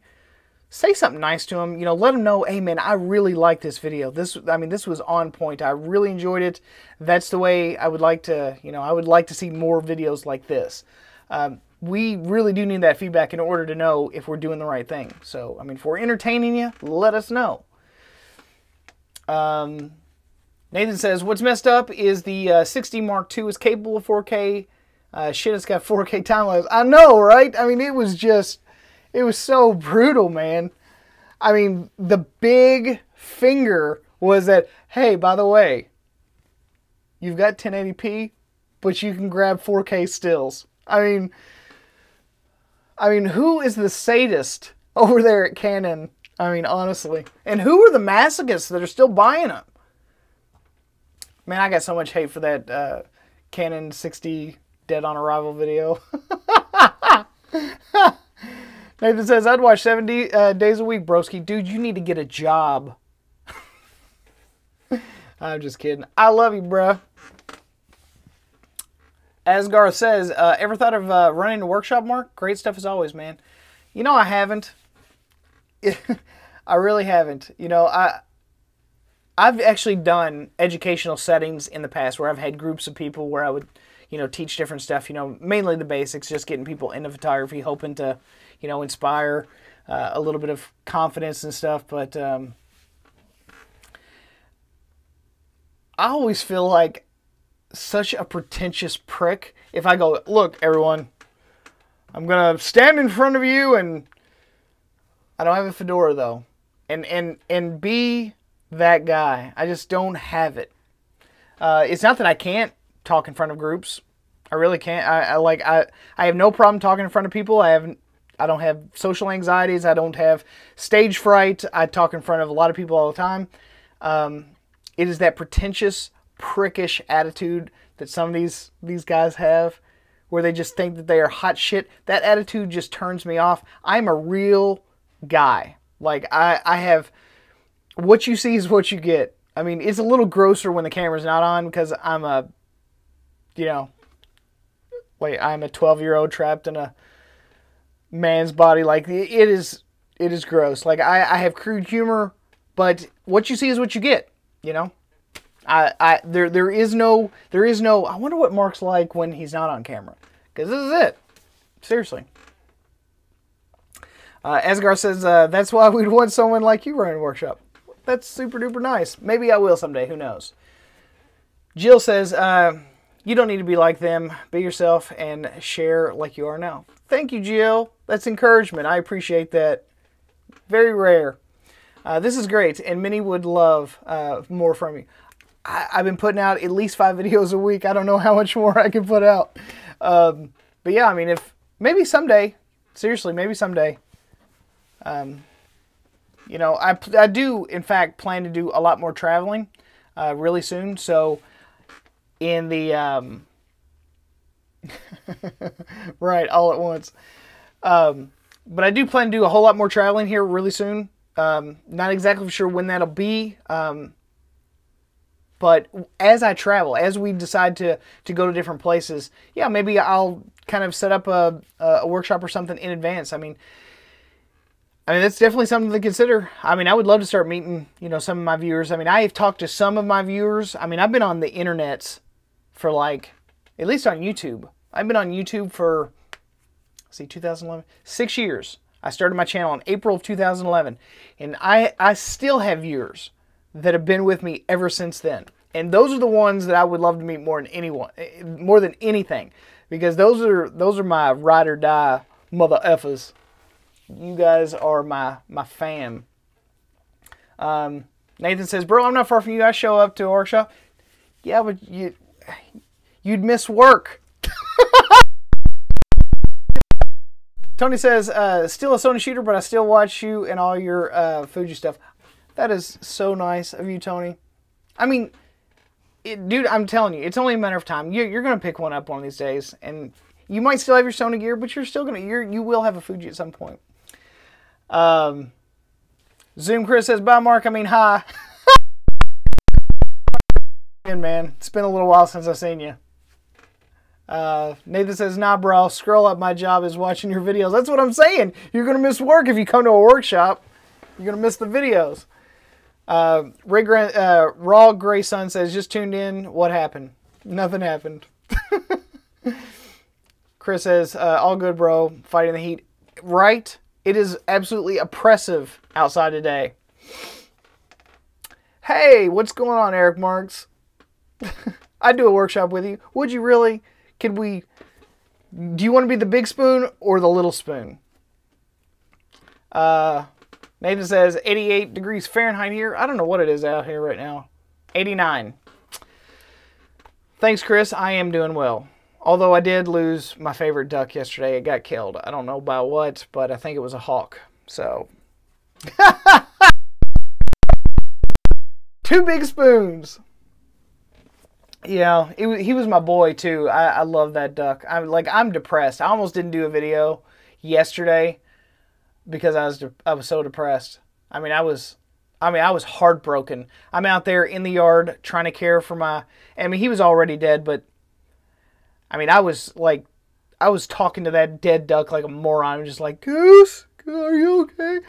say something nice to them. You know, let them know, hey man, I really like this video. I mean, this was on point. I really enjoyed it. That's the way I would like to, you know, I would like to see more videos like this. We really do need that feedback in order to know if we're doing the right thing. So, I mean, if we're entertaining you, let us know. Nathan says, what's messed up is the 6D Mark II is capable of 4K Shit, it's got 4K time lapse. I know, right? I mean, it was so brutal, man. I mean, the big finger was that, hey, by the way, you've got 1080p, but you can grab 4K stills. I mean, who is the sadist over there at Canon? I mean, honestly. And who are the masochists that are still buying them? Man, I got so much hate for that Canon 60 Dead on Arrival video. Nathan says, I'd watch 70 days a week, broski. Dude, you need to get a job. I'm just kidding. I love you, bruh. Asgar says, ever thought of running a workshop, Mark? Great stuff as always, man. You know, I haven't. I really haven't. You know, I've actually done educational settings in the past where I've had groups of people where I would, you know, teach different stuff, you know, mainly the basics, just getting people into photography, hoping to, you know, inspire a little bit of confidence and stuff. But I always feel like such a pretentious prick if I go, look, everyone, I'm going to stand in front of you and I don't have a fedora though. And be that guy. I just don't have it. It's not that I can't talk in front of groups. I really can't. I have no problem talking in front of people. I don't have social anxieties. I don't have stage fright. I talk in front of a lot of people all the time. It is that pretentious, prickish attitude that some of these guys have, where they just think that they are hot shit. That attitude just turns me off. I'm a real guy. Like, I have, what you see is what you get. I mean, it's a little grosser when the camera's not on because I'm a, you know, like I'm a 12-year-old trapped in a man's body. Like, it is gross. Like, I have crude humor, but what you see is what you get, you know? There is no, I wonder what Mark's like when he's not on camera. Because this is it. Seriously. Asgar says, that's why we'd want someone like you running a workshop. That's super duper nice. Maybe I will someday. Who knows? Jill says, you don't need to be like them. Be yourself and share like you are now. Thank you, Jill. That's encouragement. I appreciate that. Very rare. This is great, and many would love more from you. I've been putting out at least 5 videos a week. I don't know how much more I can put out. But yeah, I mean, maybe someday, seriously, maybe someday, you know, I do, in fact, plan to do a lot more traveling really soon. So in the, right, all at once. But I do plan to do a whole lot more traveling here really soon. Not exactly sure when that'll be. But as I travel, as we decide to go to different places, yeah, maybe I'll kind of set up a workshop or something in advance. I mean, that's definitely something to consider. I mean, I would love to start meeting, you know, some of my viewers. I mean, I have talked to some of my viewers. I mean, I've been on the internets for like, at least on YouTube. I've been on YouTube for, let's see, 2011, 6 years. I started my channel in April of 2011. And I still have viewers that have been with me ever since then. And those are the ones that I would love to meet more than anything. Because those are my ride or die mother effers. You guys are my fam. Nathan says, bro, I'm not far from you. I show up to a workshop. Yeah, but you'd miss work. Tony says, still a Sony shooter, but I still watch you and all your Fuji stuff. That is so nice of you, Tony. I mean, dude, I'm telling you, it's only a matter of time. You're going to pick one up one of these days. And you might still have your Sony gear, but you're still going to, you will have a Fuji at some point. Zoom Chris says, bye, Mark. I mean, hi. Man, it's been a little while since I've seen you. Nathan says, nah, bro, scroll up. My job is watching your videos. That's what I'm saying. You're going to miss work if you come to a workshop. You're going to miss the videos. Raw Gray Sun says, just tuned in. What happened? Nothing happened. Chris says, all good, bro. Fighting the heat. Right? It is absolutely oppressive outside today. Hey, what's going on, Eric Marks? I'd do a workshop with you. Would you really? Could we Do you want to be the big spoon or the little spoon? Nathan says 88 degrees Fahrenheit here. I don't know what it is out here right now. 89. Thanks, Chris. I am doing well. Although I did lose my favorite duck yesterday. It got killed. I don't know by what, but I think it was a hawk. So. 2 big spoons. Yeah, he was my boy too. I love that duck. I'm depressed. I almost didn't do a video yesterday because I was so depressed. I was heartbroken. I'm out there in the yard trying to care for he was already dead, but I was talking to that dead duck like a moron. I'm just like, Goose, are you okay?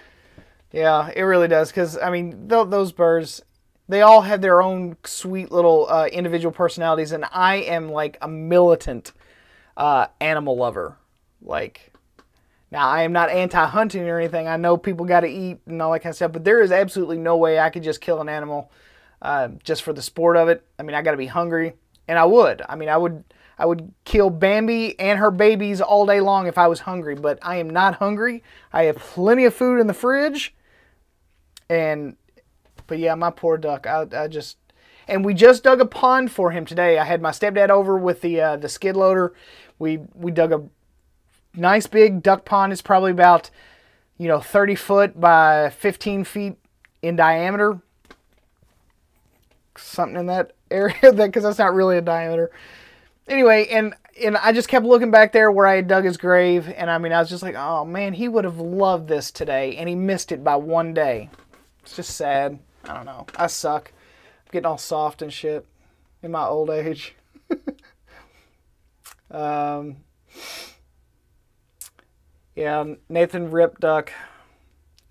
Yeah, it really does, because those birds, they all have their own sweet little individual personalities, and I am like a militant animal lover. Now, I am not anti-hunting or anything. I know people got to eat and all that kind of stuff, but there is absolutely no way I could just kill an animal just for the sport of it. I got to be hungry, and I would. I would kill Bambi and her babies all day long if I was hungry, but I am not hungry. I have plenty of food in the fridge, but yeah, my poor duck. And we just dug a pond for him today. I had my stepdad over with the skid loader. We dug a nice big duck pond. It's probably about 30 foot by 15 feet in diameter, something in that area, because that's not really a diameter. Anyway, and I just kept looking back there where I had dug his grave, and I was just like, oh man, he would have loved this today, and he missed it by 1 day. It's just sad. I don't know. I suck. I'm getting all soft and shit in my old age. Yeah, Nathan Rip Duck.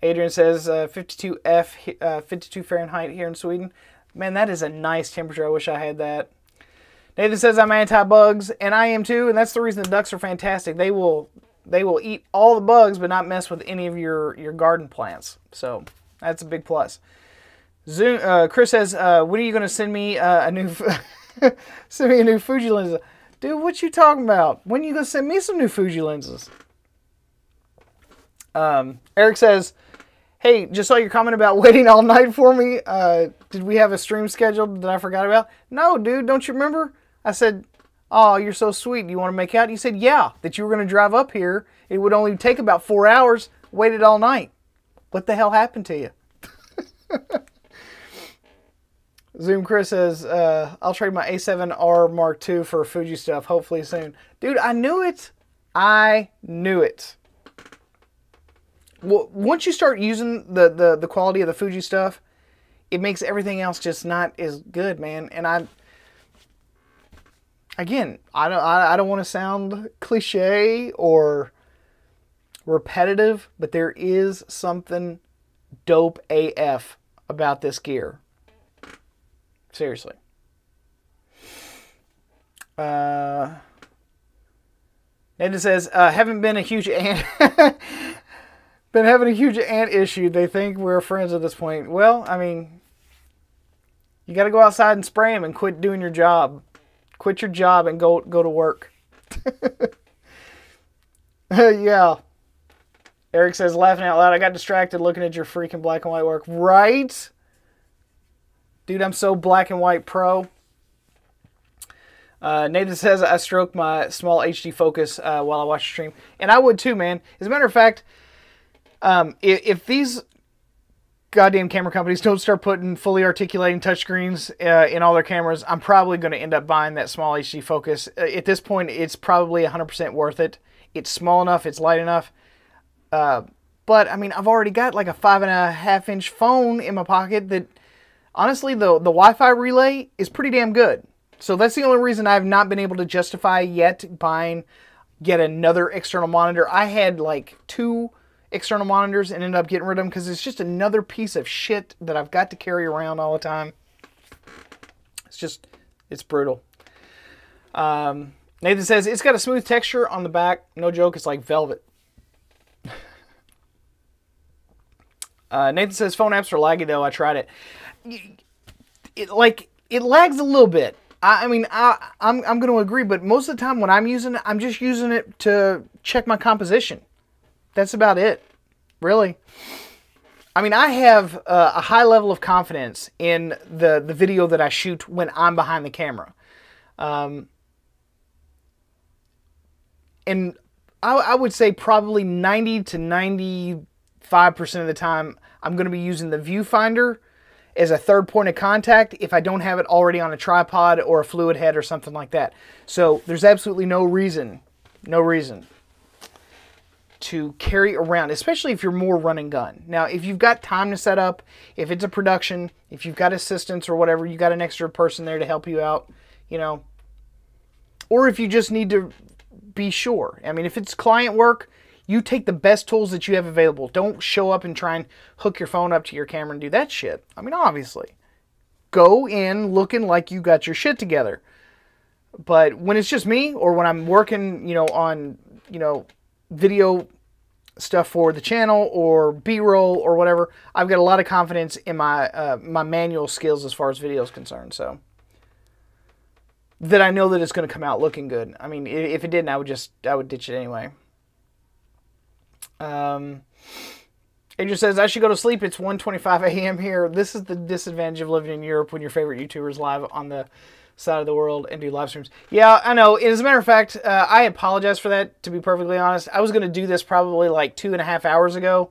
Adrian says 52 Fahrenheit here in Sweden. Man, that is a nice temperature. I wish I had that. Nathan says I'm anti-bugs, and I am too, and that's the reason the ducks are fantastic. They will eat all the bugs, but not mess with any of your garden plants. So that's a big plus. Chris says, when are you going to send me a new Fuji lens? Dude, what you talking about? When are you going to send me some new Fuji lenses? Eric says, hey, just saw your comment about waiting all night for me. Did we have a stream scheduled that I forgot about? No, dude, don't you remember? I said, oh, you're so sweet. Do you want to make out? You said, yeah, that you were going to drive up here. It would only take about 4 hours. Waited all night. What the hell happened to you? Zoom Chris says, I'll trade my A7R Mark II for Fuji stuff, hopefully soon. Dude, I knew it. I knew it. Well, once you start using the quality of the Fuji stuff, it makes everything else just not as good, man. And I don't want to sound cliche or repetitive, but there is something dope AF about this gear. Seriously. Nathan says, haven't been a huge ant. Been having a huge ant issue. They think we're friends at this point. Well, you got to go outside and spray them and quit doing your job. Quit your job and go to work. Yeah. Eric says, laughing out loud, I got distracted looking at your freaking black and white work. Right? Dude, I'm so black and white pro. Nathan says, I stroke my small HD focus while I watch the stream. And I would too, man. As a matter of fact, if these goddamn camera companies don't start putting fully articulating touchscreens in all their cameras, I'm probably going to end up buying that small HD focus. At this point, it's probably 100% worth it. It's small enough, it's light enough. But, I've already got like a 5.5-inch phone in my pocket that, honestly, the Wi-Fi relay is pretty damn good. So that's the only reason I've not been able to justify yet buying yet another external monitor. I had like 2 external monitors and ended up getting rid of them because it's just another piece of shit that I've got to carry around all the time. It's brutal. Nathan says, it's got a smooth texture on the back. No joke, it's like velvet. Nathan says, phone apps are laggy though. I tried it. It lags a little bit. I mean, I'm going to agree, but most of the time when I'm using it, I'm just using it to check my composition. That's about it, really. I mean, I have a high level of confidence in the video that I shoot when I'm behind the camera. And I would say probably 90 to 95% of the time, I'm going to be using the viewfinder as a third point of contact if I don't have it already on a tripod or a fluid head or something like that. So there's absolutely no reason to carry around, especially if you're more run and gun. Now, if you've got time to set up, if it's a production, if you've got assistants or whatever, you got an extra person there to help you out, you know, or if you just need to be sure. I mean, if it's client work, you take the best tools that you have available. Don't show up and try and hook your phone up to your camera and do that shit. I mean, obviously. Go in looking like you got your shit together. But when it's just me, or when I'm working, you know, on, you know, video stuff for the channel or B-roll or whatever, I've got a lot of confidence in my my manual skills as far as video is concerned. So that I know that it's going to come out looking good. I mean, if it didn't, I would ditch it anyway. Adrian says, I should go to sleep. It's 1:25 a.m. here. This is the disadvantage of living in Europe when your favorite YouTuber is live on the side of the world and do live streams. Yeah, I know. As a matter of fact, I apologize for that, to be perfectly honest. I was going to do this probably like 2.5 hours ago,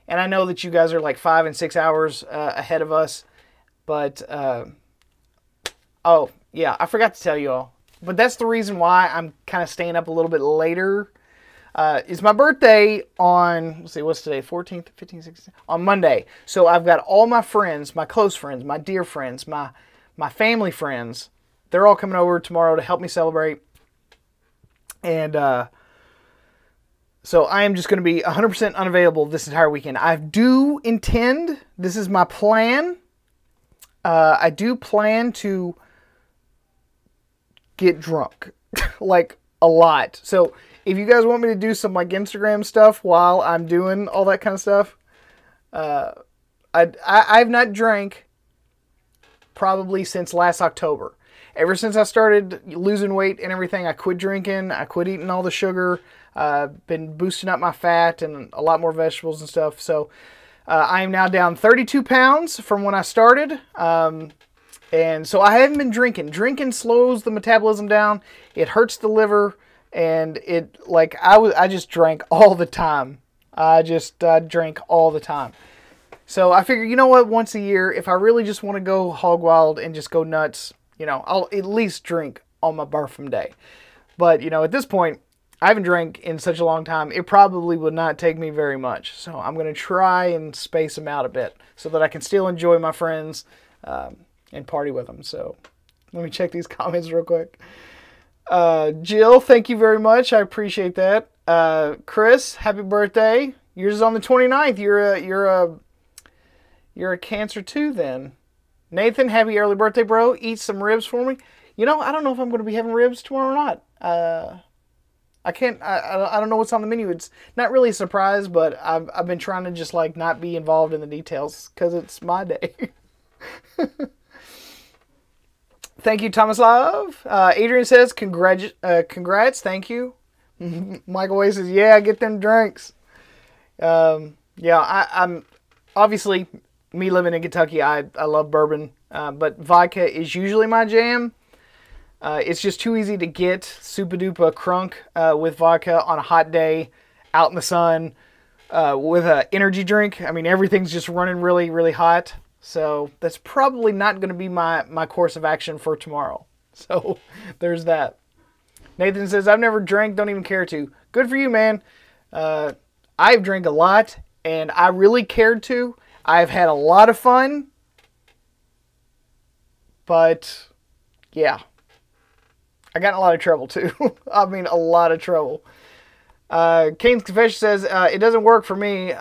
and I know that you guys are like 5 and 6 hours ahead of us, but, oh, yeah, I forgot to tell you all. But that's the reason why I'm kind of staying up a little bit later. It's my birthday on, let's see, what's today, 14th, 15th, 16th? On Monday. So I've got all my friends, my close friends, my dear friends, my family friends. They're all coming over tomorrow to help me celebrate. And so I am just going to be 100% unavailable this entire weekend. I do intend, this is my plan, I do plan to get drunk. Like, a lot. So if you guys want me to do some like Instagram stuff while I'm doing all that kind of stuff, I've not drank probably since last October. Ever since I started losing weight and everything, I quit drinking. I quit eating all the sugar. Been boosting up my fat and a lot more vegetables and stuff. So I am now down 32 pounds from when I started. And so I haven't been drinking. Drinking slows the metabolism down. It hurts the liver. And it, like, I just drank all the time. I drank all the time. So I figured, you know what, once a year, if I really just want to go hog wild and just go nuts, you know, I'll at least drink on my birthday day. But, you know, at this point, I haven't drank in such a long time. It probably would not take me very much. So I'm going to try and space them out a bit so that I can still enjoy my friends and party with them. So let me check these comments real quick. Jill, thank you very much. I appreciate that. Chris, happy birthday. Yours is on the 29th. You're a Cancer too then. Nathan, happy early birthday, bro. Eat some ribs for me. You know, I don't know if I'm going to be having ribs tomorrow or not. I don't know what's on the menu. It's not really a surprise, but I've been trying to just like not be involved in the details because it's my day. Thank you, Tomislav. Adrian says, congrats, thank you. Michael Way says, yeah, get them drinks. Yeah, I'm obviously, me living in Kentucky, I love bourbon, but vodka is usually my jam. It's just too easy to get super duper crunk with vodka on a hot day, out in the sun, with an energy drink. I mean, everything's just running really, really hot. So that's probably not going to be my course of action for tomorrow. So there's that. Nathan says, I've never drank, don't even care to. Good for you, man. I've drank a lot, and I really cared to. I've had a lot of fun. But, yeah. I got in a lot of trouble, too. I mean, a lot of trouble. Kane's Confession says, it doesn't work for me.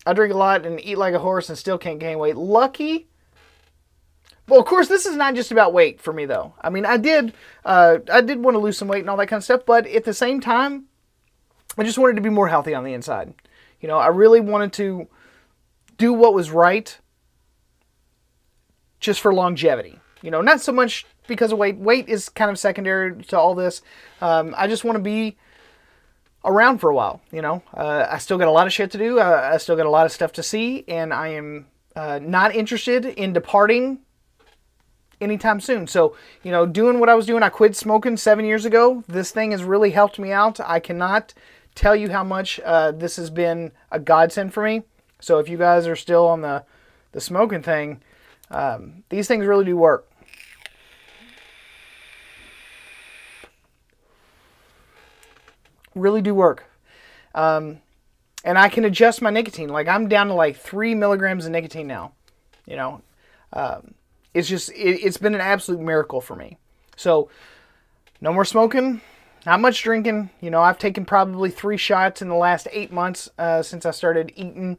I drink a lot and eat like a horse and still can't gain weight. Lucky? Well, of course, this is not just about weight for me, though. I mean, I did want to lose some weight and all that kind of stuff, but at the same time, I just wanted to be more healthy on the inside. You know, I really wanted to do what was right just for longevity. You know, not so much because of weight. Weight is kind of secondary to all this. I just want to be around for a while, you know. I still got a lot of shit to do. I still got a lot of stuff to see, and I am not interested in departing anytime soon. So, you know, doing what I was doing, I quit smoking 7 years ago. This thing has really helped me out. I cannot tell you how much this has been a godsend for me. So if you guys are still on the smoking thing, these things really do work. Really do work. And I can adjust my nicotine. Like, I'm down to like 3 milligrams of nicotine now. You know, it's just, it's been an absolute miracle for me. So, no more smoking, not much drinking. You know, I've taken probably 3 shots in the last 8 months since I started eating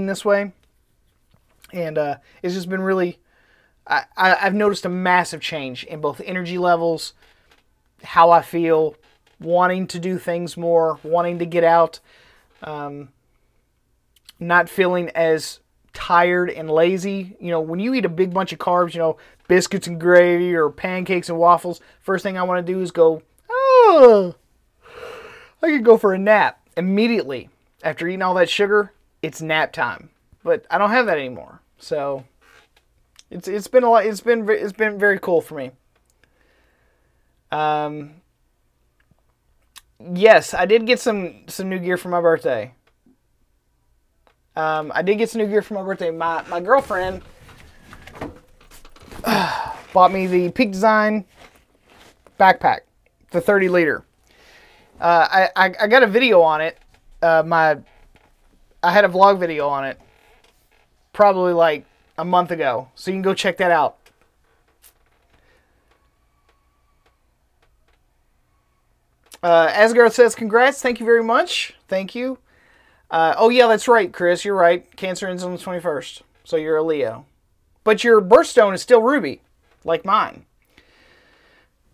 this way. And it's just been really, I've noticed a massive change in both energy levels, how I feel, wanting to do things more, wanting to get out, not feeling as tired and lazy. You know, when you eat a big bunch of carbs, you know, biscuits and gravy or pancakes and waffles, first thing I want to do is go, oh, I could go for a nap. Immediately after eating all that sugar, it's nap time. But I don't have that anymore. So it's been a lot. It's been very cool for me. Yes, I did get some new gear for my birthday. I did get some new gear for my birthday. My girlfriend bought me the Peak Design backpack, the 30 liter. I got a video on it. I had a vlog video on it probably like a month ago, so you can go check that out. Asgard says, congrats. Thank you very much. Thank you. Oh, yeah, that's right, Chris. You're right. Cancer ends on the 21st. So you're a Leo. But your birthstone is still Ruby, like mine.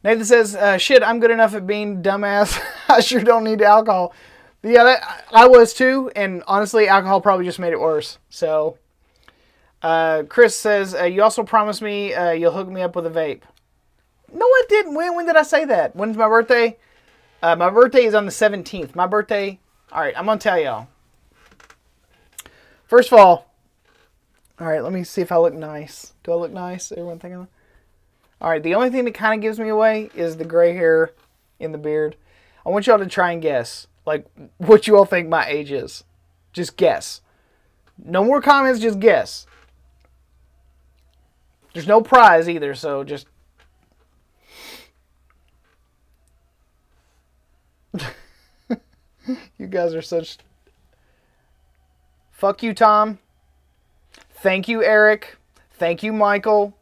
Nathan says, shit, I'm good enough at being dumbass. I sure don't need alcohol. But yeah, I was too. And honestly, alcohol probably just made it worse. So, Chris says, you also promised me you'll hook me up with a vape. No, I didn't. When did I say that? When's my birthday? My birthday is on the 17th. My birthday, all right, I'm going to tell y'all. First of all right, let me see if I look nice. Do I look nice? Everyone think I'm... All right, the only thing that kind of gives me away is the gray hair in the beard. I want y'all to try and guess, like, what you all think my age is. Just guess. No more comments, just guess. There's no prize either, so just... You guys are such... Fuck you, Tom. Thank you, Eric. Thank you, Michael.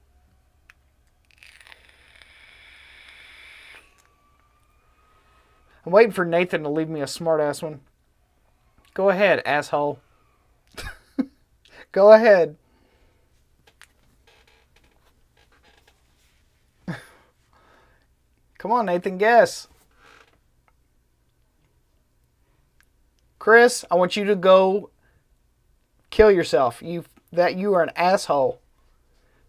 I'm waiting for Nathan to leave me a smart-ass one. Go ahead, asshole. Go ahead. Come on, Nathan, guess. Chris, I want you to go kill yourself. You are an asshole.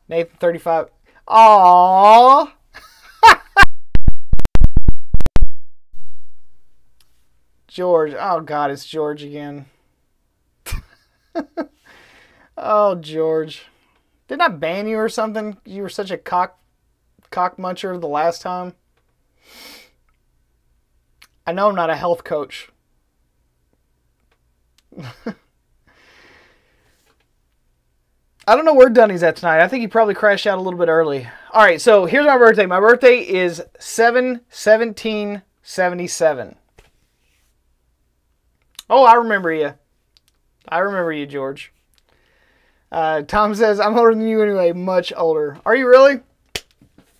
Nathan, 35. Aww. George. Oh, God, it's George again. Oh, George. Didn't I ban you or something? You were such a cock muncher the last time. I know I'm not a health coach. I don't know where Dunny's at tonight. I think he probably crashed out a little bit early. All right, so here's my birthday. My birthday is 7/17/77. Oh, I remember you. I remember you, George. Tom says, I'm older than you anyway. Much older. Are you really?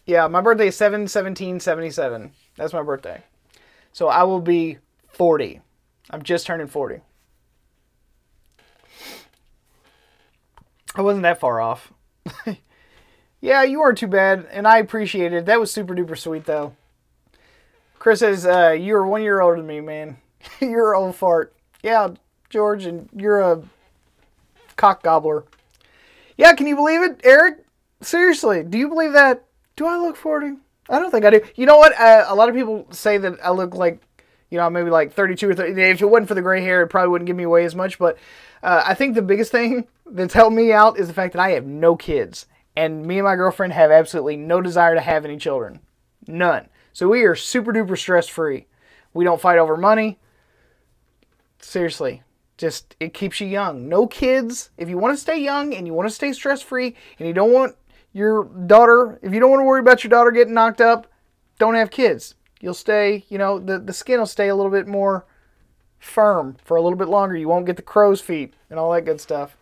Yeah, my birthday is 7/17/77. That's my birthday. So I will be 40. I'm just turning 40. I wasn't that far off. Yeah, you weren't too bad, and I appreciate it. That was super duper sweet, though. Chris says, you're 1 year older than me, man. You're an old fart. Yeah, George, and you're a cock gobbler. Yeah, can you believe it, Eric? Seriously, do you believe that? Do I look 40? I don't think I do. You know what? A lot of people say that I look like, you know, maybe like 32 or 30. If it wasn't for the gray hair, it probably wouldn't give me away as much. But I think the biggest thing that's helped me out is the fact that I have no kids. And me and my girlfriend have absolutely no desire to have any children. None. So we are super duper stress free. We don't fight over money. Seriously. Just, it keeps you young. No kids. If you want to stay young and you want to stay stress free and you don't want your daughter, if you don't want to worry about your daughter getting knocked up, don't have kids. You'll stay, you know, the skin will stay a little bit more firm for a little bit longer. You won't get the crow's feet and all that good stuff.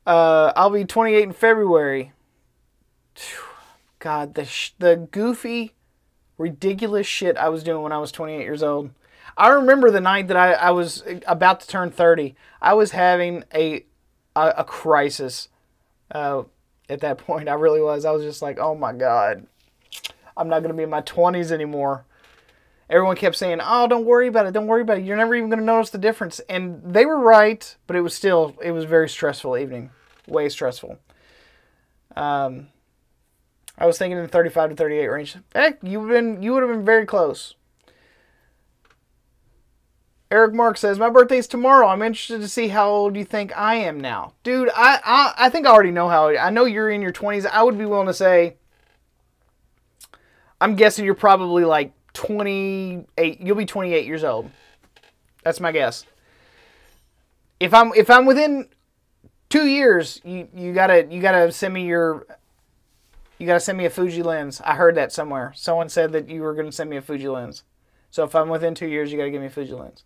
I'll be 28 in February. God, the goofy, ridiculous shit I was doing when I was 28 years old. I remember the night that I was about to turn 30. I was having a crisis at that point. I really was. I was just like, oh my God, I'm not going to be in my 20s anymore. Everyone kept saying, oh, don't worry about it. Don't worry about it. You're never even going to notice the difference. And they were right, but it was a very stressful evening. Way stressful. I was thinking in the 35 to 38 range. Heck, you would have been very close. Eric Mark says, my birthday's tomorrow. I'm interested to see how old you think I am now. Dude, I think I already know how old. I know you're in your 20s. I would be willing to say, I'm guessing you're probably like 28. You'll be 28 years old. That's my guess. If I'm within 2 years, you gotta send me a Fuji lens. I heard that somewhere. Someone said that you were gonna send me a Fuji lens. So if I'm within 2 years, you gotta give me a Fuji lens.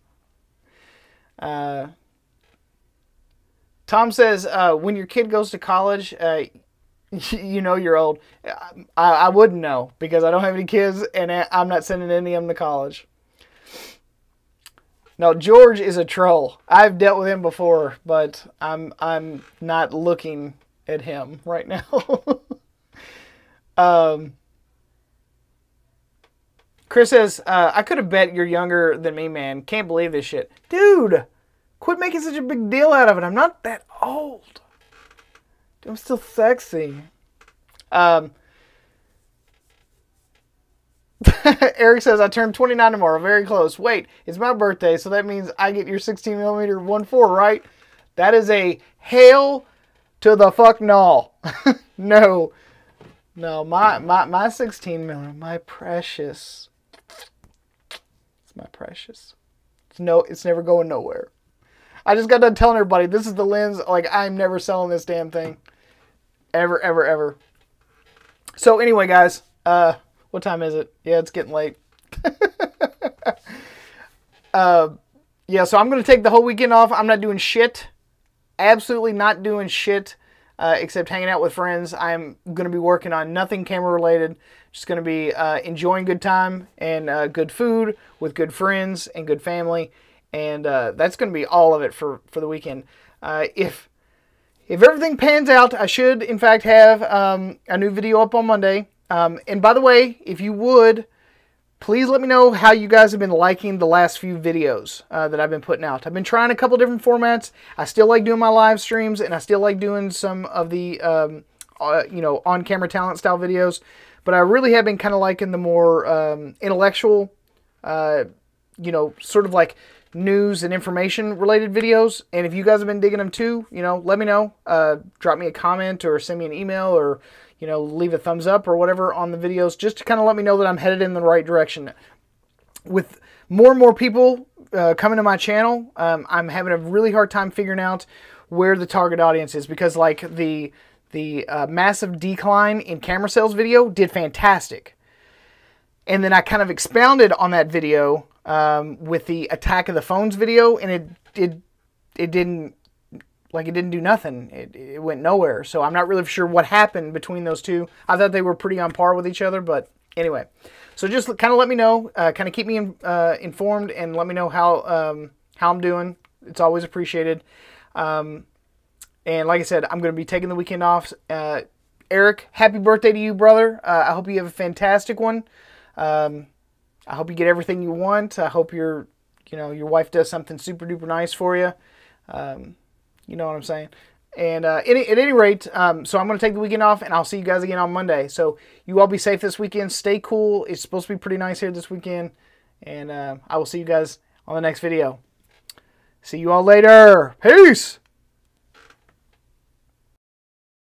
Tom says, when your kid goes to college, you know you're old. I wouldn't know because I don't have any kids and I'm not sending any of them to college. No, George is a troll. I've dealt with him before, but I'm not looking at him right now. Chris says, I could have bet you're younger than me, man. Can't believe this shit. Dude, quit making such a big deal out of it. I'm not that old. I'm still sexy. Eric says, I turned 29 tomorrow. Very close. Wait, it's my birthday, so that means I get your 16mm 1.4, right? That is a hail to the fuck no. No. No, my 16mm, my precious. It's my precious. It's never going nowhere. I just got done telling everybody, this is the lens, like, I'm never selling this damn thing. Ever, ever, ever. So anyway, guys, what time is it? Yeah, it's getting late. Yeah, so I'm going to take the whole weekend off. I'm not doing shit. Absolutely not doing shit except hanging out with friends. I'm going to be working on nothing camera related. Just going to be enjoying good time and good food with good friends and good family. And that's going to be all of it for the weekend. If everything pans out, I should, in fact, have a new video up on Monday. And by the way, if you would, please let me know how you guys have been liking the last few videos that I've been putting out. I've been trying a couple different formats. I still like doing my live streams, and I still like doing some of the, you know, on-camera talent style videos. But I really have been kind of liking the more intellectual, you know, sort of like news and information related videos. And if you guys have been digging them too, you know, let me know. Drop me a comment or send me an email or, you know, leave a thumbs up or whatever on the videos, just to kind of let me know that I'm headed in the right direction. With more and more people coming to my channel, I'm having a really hard time figuring out where the target audience is, because like the massive decline in camera sales video did fantastic. And then I kind of expounded on that video with the attack of the phones video, and it didn't do nothing. It went nowhere. So I'm not really sure what happened between those two. I thought they were pretty on par with each other, but anyway. So just kind of let me know, kind of keep me informed, and let me know how I'm doing. It's always appreciated. And like I said, I'm going to be taking the weekend off. Eric, happy birthday to you, brother. I hope you have a fantastic one. I hope you get everything you want. I hope your wife does something super duper nice for you. You know what I'm saying? And at any rate, so I'm going to take the weekend off, and I'll see you guys again on Monday. So you all be safe this weekend. Stay cool. It's supposed to be pretty nice here this weekend. And I will see you guys on the next video. See you all later. Peace!